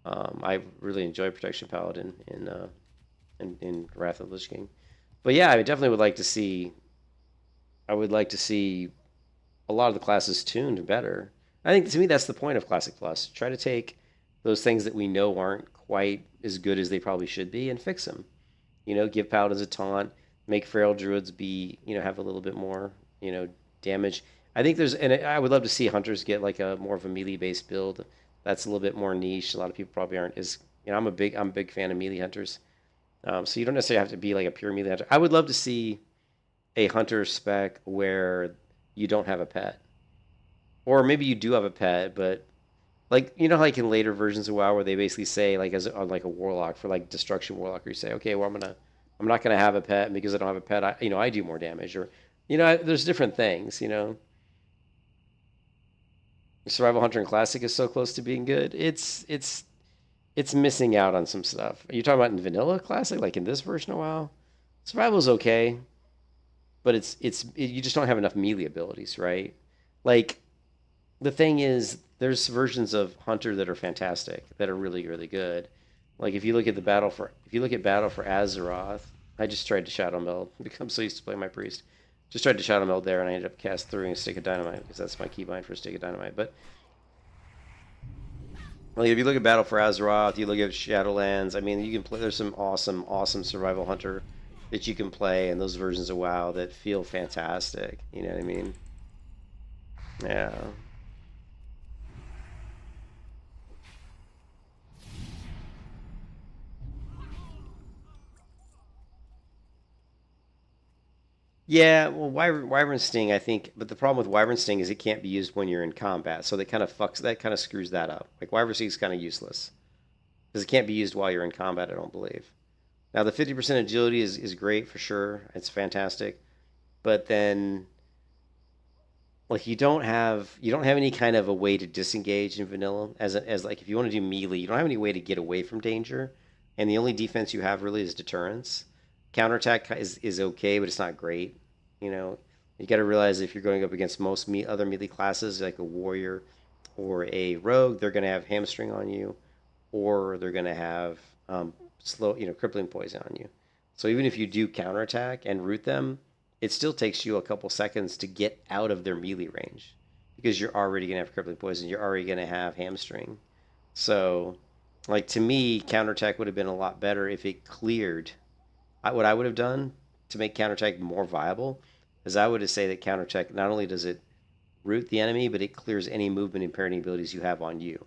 I really enjoy Protection Paladin in Wrath of the Lich King. But yeah, I definitely would like to see. I would like to see a lot of the classes tuned better. I think, to me, that's the point of Classic Plus. Try to take those things that we know aren't quite as good as they probably should be and fix them. Give Paladins a taunt, make Feral Druids be, have a little bit more, damage. I think I would love to see Hunters get like a more of a melee-based build. That's a little bit more niche. A lot of people probably aren't as, I'm a big fan of melee hunters. So you don't necessarily have to be like a pure melee hunter. I would love to see a hunter spec where you don't have a pet. Or maybe you do have a pet, but like, like in later versions of WoW where they basically say, like, on like a warlock, for like destruction warlock, where you say, okay, well, I'm not gonna have a pet, and because I don't have a pet, I do more damage. Or there's different things. Survival Hunter in Classic is so close to being good. It's missing out on some stuff. Are you talking about in Vanilla Classic, like in this version of WoW? Survival's okay, but you just don't have enough melee abilities, right? Like, the thing is, there's versions of Hunter that are fantastic, that are really, really good. Like if you look at Battle for Azeroth, I just tried to Shadow Meld. I'm so used to playing my priest. Just tried to Shadow Meld there, and I ended up throwing a Stick of Dynamite, because that's my keybind for a Stick of Dynamite. But like if you look at Battle for Azeroth, you look at Shadowlands. I mean, you can play. There's some awesome Survival Hunter that you can play in those versions of WoW that feel fantastic. You know what I mean? Yeah. Yeah, well, Wyvern Sting, I think, but the problem with Wyvern Sting is it can't be used when you're in combat, so that kind of screws that up. Like Wyvern Sting is kind of useless because it can't be used while you're in combat, I don't believe. Now the 50% agility is great for sure, it's fantastic, but then like you don't have any kind of a way to disengage in vanilla as like if you want to do melee, you don't have any way to get away from danger, and the only defense you have really is deterrence. Counterattack is okay, but it's not great. You got to realize if you're going up against most other melee classes, like a warrior or a rogue, they're going to have hamstring on you, or they're going to have crippling poison on you. So even if you do counterattack and root them, it still takes you a couple seconds to get out of their melee range, because you're already going to have crippling poison. You're already going to have hamstring. So Like, to me, counterattack would have been a lot better if it cleared. What I would have done to make counterattack more viable is I would have say that counterattack not only does it root the enemy, but it clears any movement and parrying abilities you have on you,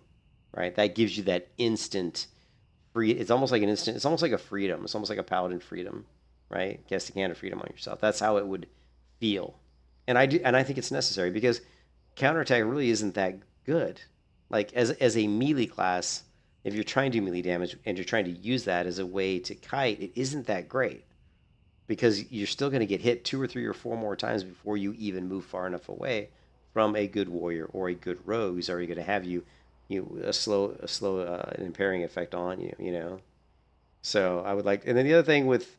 right? That gives you that instant free. It's almost like an instant. It's almost like a freedom. It's almost like a paladin freedom, right? Casting hand of freedom on yourself. That's how it would feel, and I think it's necessary because counterattack really isn't that good. Like as a melee class, if you're trying to do melee damage and you're trying to use that as a way to kite, it isn't that great because you're still going to get hit 2 or 3 or 4 more times before you even move far enough away from a good warrior or a good rogue who's already going to have a slow an impairing effect on you, you know. So I would like, and then the other thing with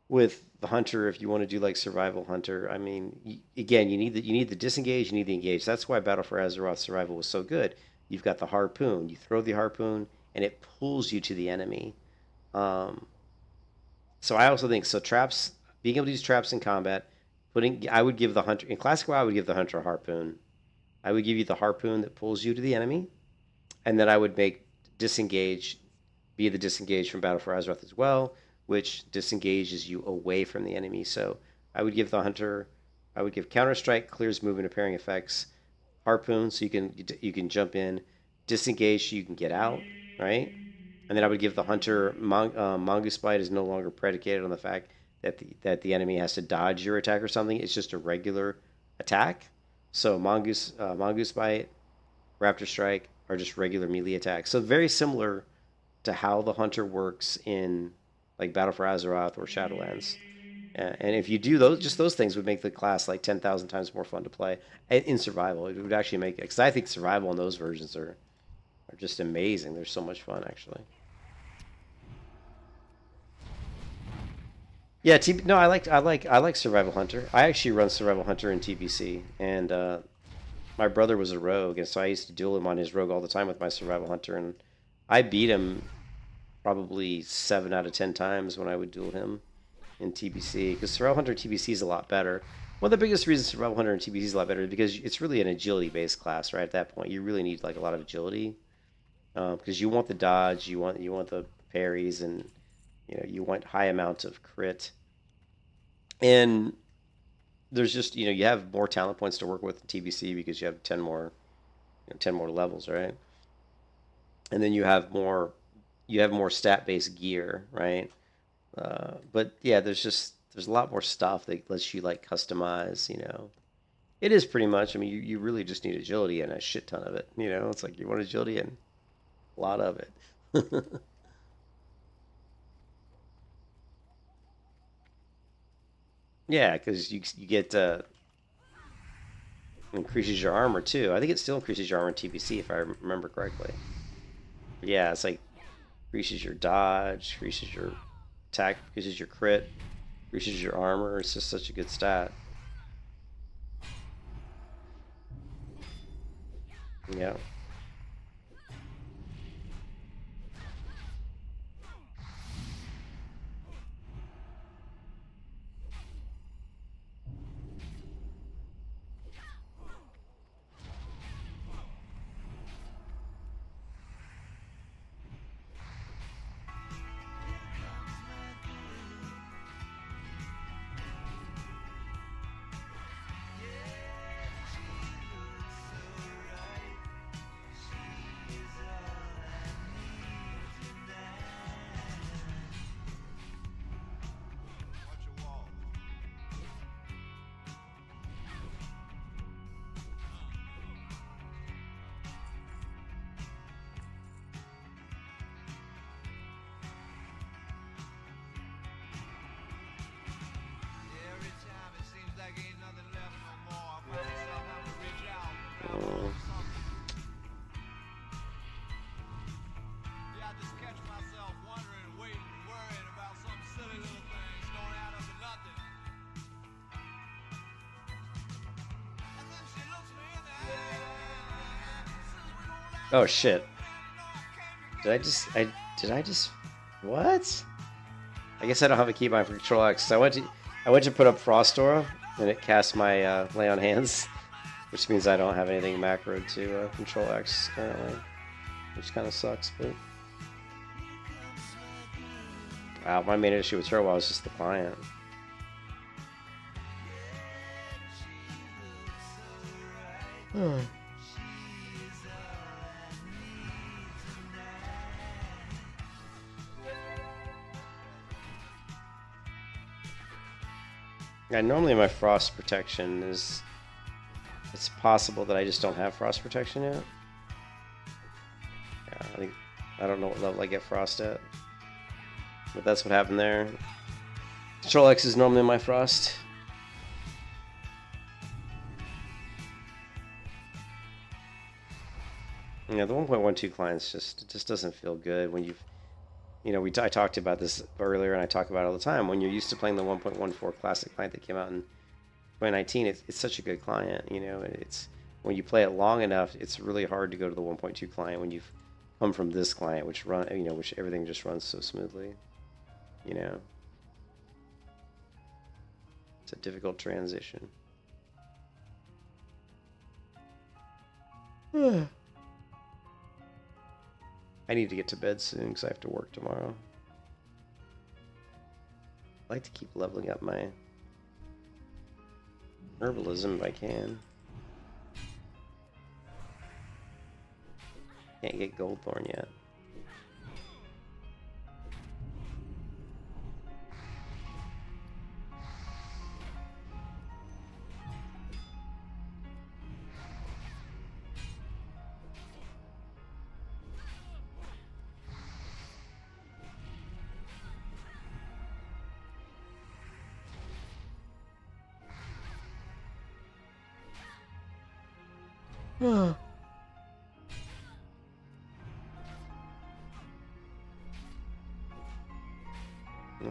the hunter, if you want to do like survival hunter, I mean, again, you need the disengage, you need the engage. That's why Battle for Azeroth survival was so good. You've got the harpoon. You throw the harpoon, and it pulls you to the enemy. So I also think traps, being able to use traps in combat, I would give the hunter in classic WoW, I would give the hunter a harpoon. I would give you the harpoon that pulls you to the enemy, and then I would make disengage be the disengage from Battle for Azeroth as well, which disengages you away from the enemy. So I would give the hunter, I would give counter strike, clears movement and parrying effects, harpoon so you can jump in, disengage so you can get out, right? And then I would give the hunter mongoose bite is no longer predicated on the fact that the enemy has to dodge your attack or something. It's just a regular attack. So mongoose bite, raptor strike are just regular melee attacks. So very similar to how the hunter works in like Battle for Azeroth or Shadowlands. And if you do those things would make the class like 10,000 times more fun to play in survival. It would actually make it, because I think survival in those versions are just amazing. They're so much fun, actually. Yeah, no, I like Survival Hunter. I actually run Survival Hunter in TBC, and my brother was a rogue, and so I used to duel him on his rogue all the time with my Survival Hunter, and I beat him probably 7 out of 10 times when I would duel him in TBC, because Survival Hunter in TBC is a lot better. One of the biggest reasons Survival Hunter in TBC is a lot better is because it's really an agility-based class, right? At that point, you really need like a lot of agility, because you want the dodge, you want the parries, and you want high amounts of crit. And there's just you have more talent points to work with in TBC because you have 10 more levels, right? And then you have more stat-based gear, right? But yeah, there's a lot more stuff that lets you like customize. It is pretty much. I mean, you really just need agility and a shit ton of it. It's like you want agility and a lot of it. Yeah, because you get increases your armor too. I think it still increases your armor in TBC if I remember correctly. Yeah, it's like increases your dodge, increases your attack, increases your crit, increases your armor. It's just such a good stat. Yeah. Oh shit. Did I just what? I guess I don't have a keybind for Control X. So I went to put up Frost Aura and it cast my Lay on Hands, which means I don't have anything macroed to Control X currently, which kind of sucks, but Wow, my main issue with Turbo was just the client. Yeah, normally my frost protection is... It's possible that I just don't have frost protection yet. Yeah, I don't know what level I get frost at. But that's what happened there. Control X is normally my frost. Yeah, the 1.12 clients just doesn't feel good when you've... I talked about this earlier, and I talk about it all the time. When you're used to playing the 1.14 classic client that came out in 2019, it's such a good client. It's when you play it long enough, it's really hard to go to the 1.2 client when you've come from this client, which which everything just runs so smoothly. It's a difficult transition. I need to get to bed soon because I have to work tomorrow. I like to keep leveling up my herbalism if I can. Can't get Goldthorn yet.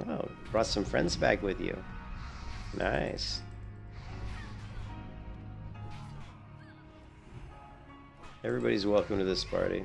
Oh, brought some friends back with you. Nice. Everybody's welcome to this party.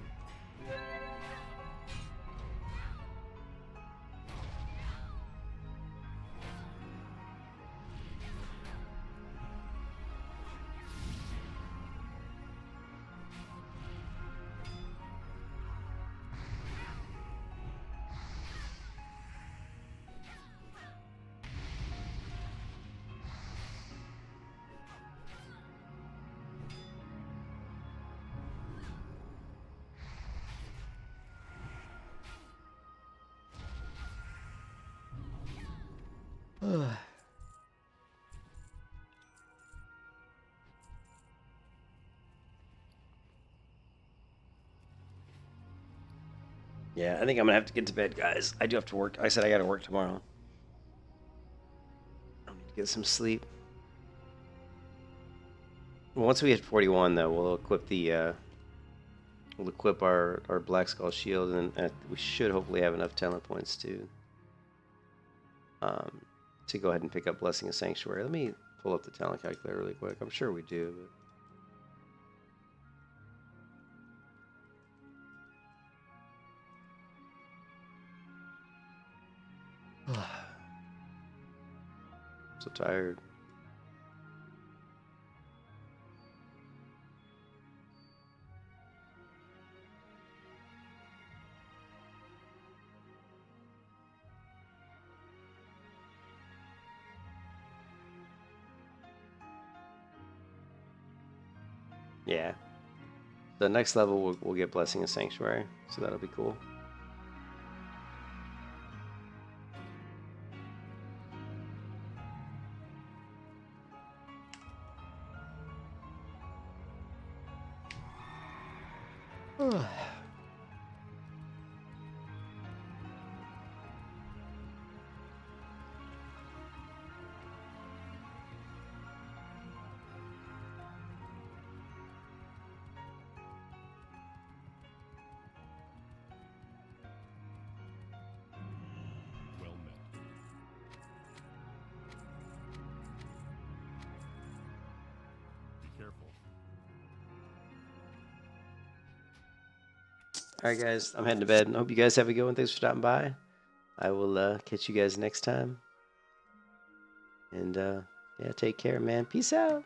Yeah, I think I'm gonna have to get to bed, guys. I do have to work. I said I gotta work tomorrow. I need to get some sleep. Once we hit 41, though, we'll equip our Black Skull shield, and we should hopefully have enough talent points to go ahead and pick up Blessing of Sanctuary. Let me pull up the talent calculator really quick. I'm sure we do. But... so tired. Yeah. The next level we'll get Blessing of Sanctuary, so that'll be cool. Alright guys, I'm heading to bed. I hope you guys have a good one. Thanks for stopping by. I will catch you guys next time. And yeah, take care, man. Peace out.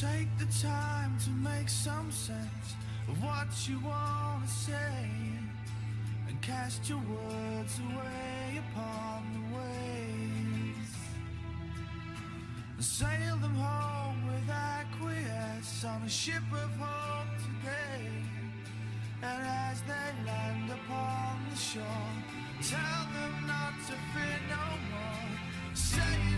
Take the time to make some sense of what you want to say, and cast your words away upon the waves, and sail them home with acquiesce on a ship of hope today. And as they land upon the shore, tell them not to fear no more. Say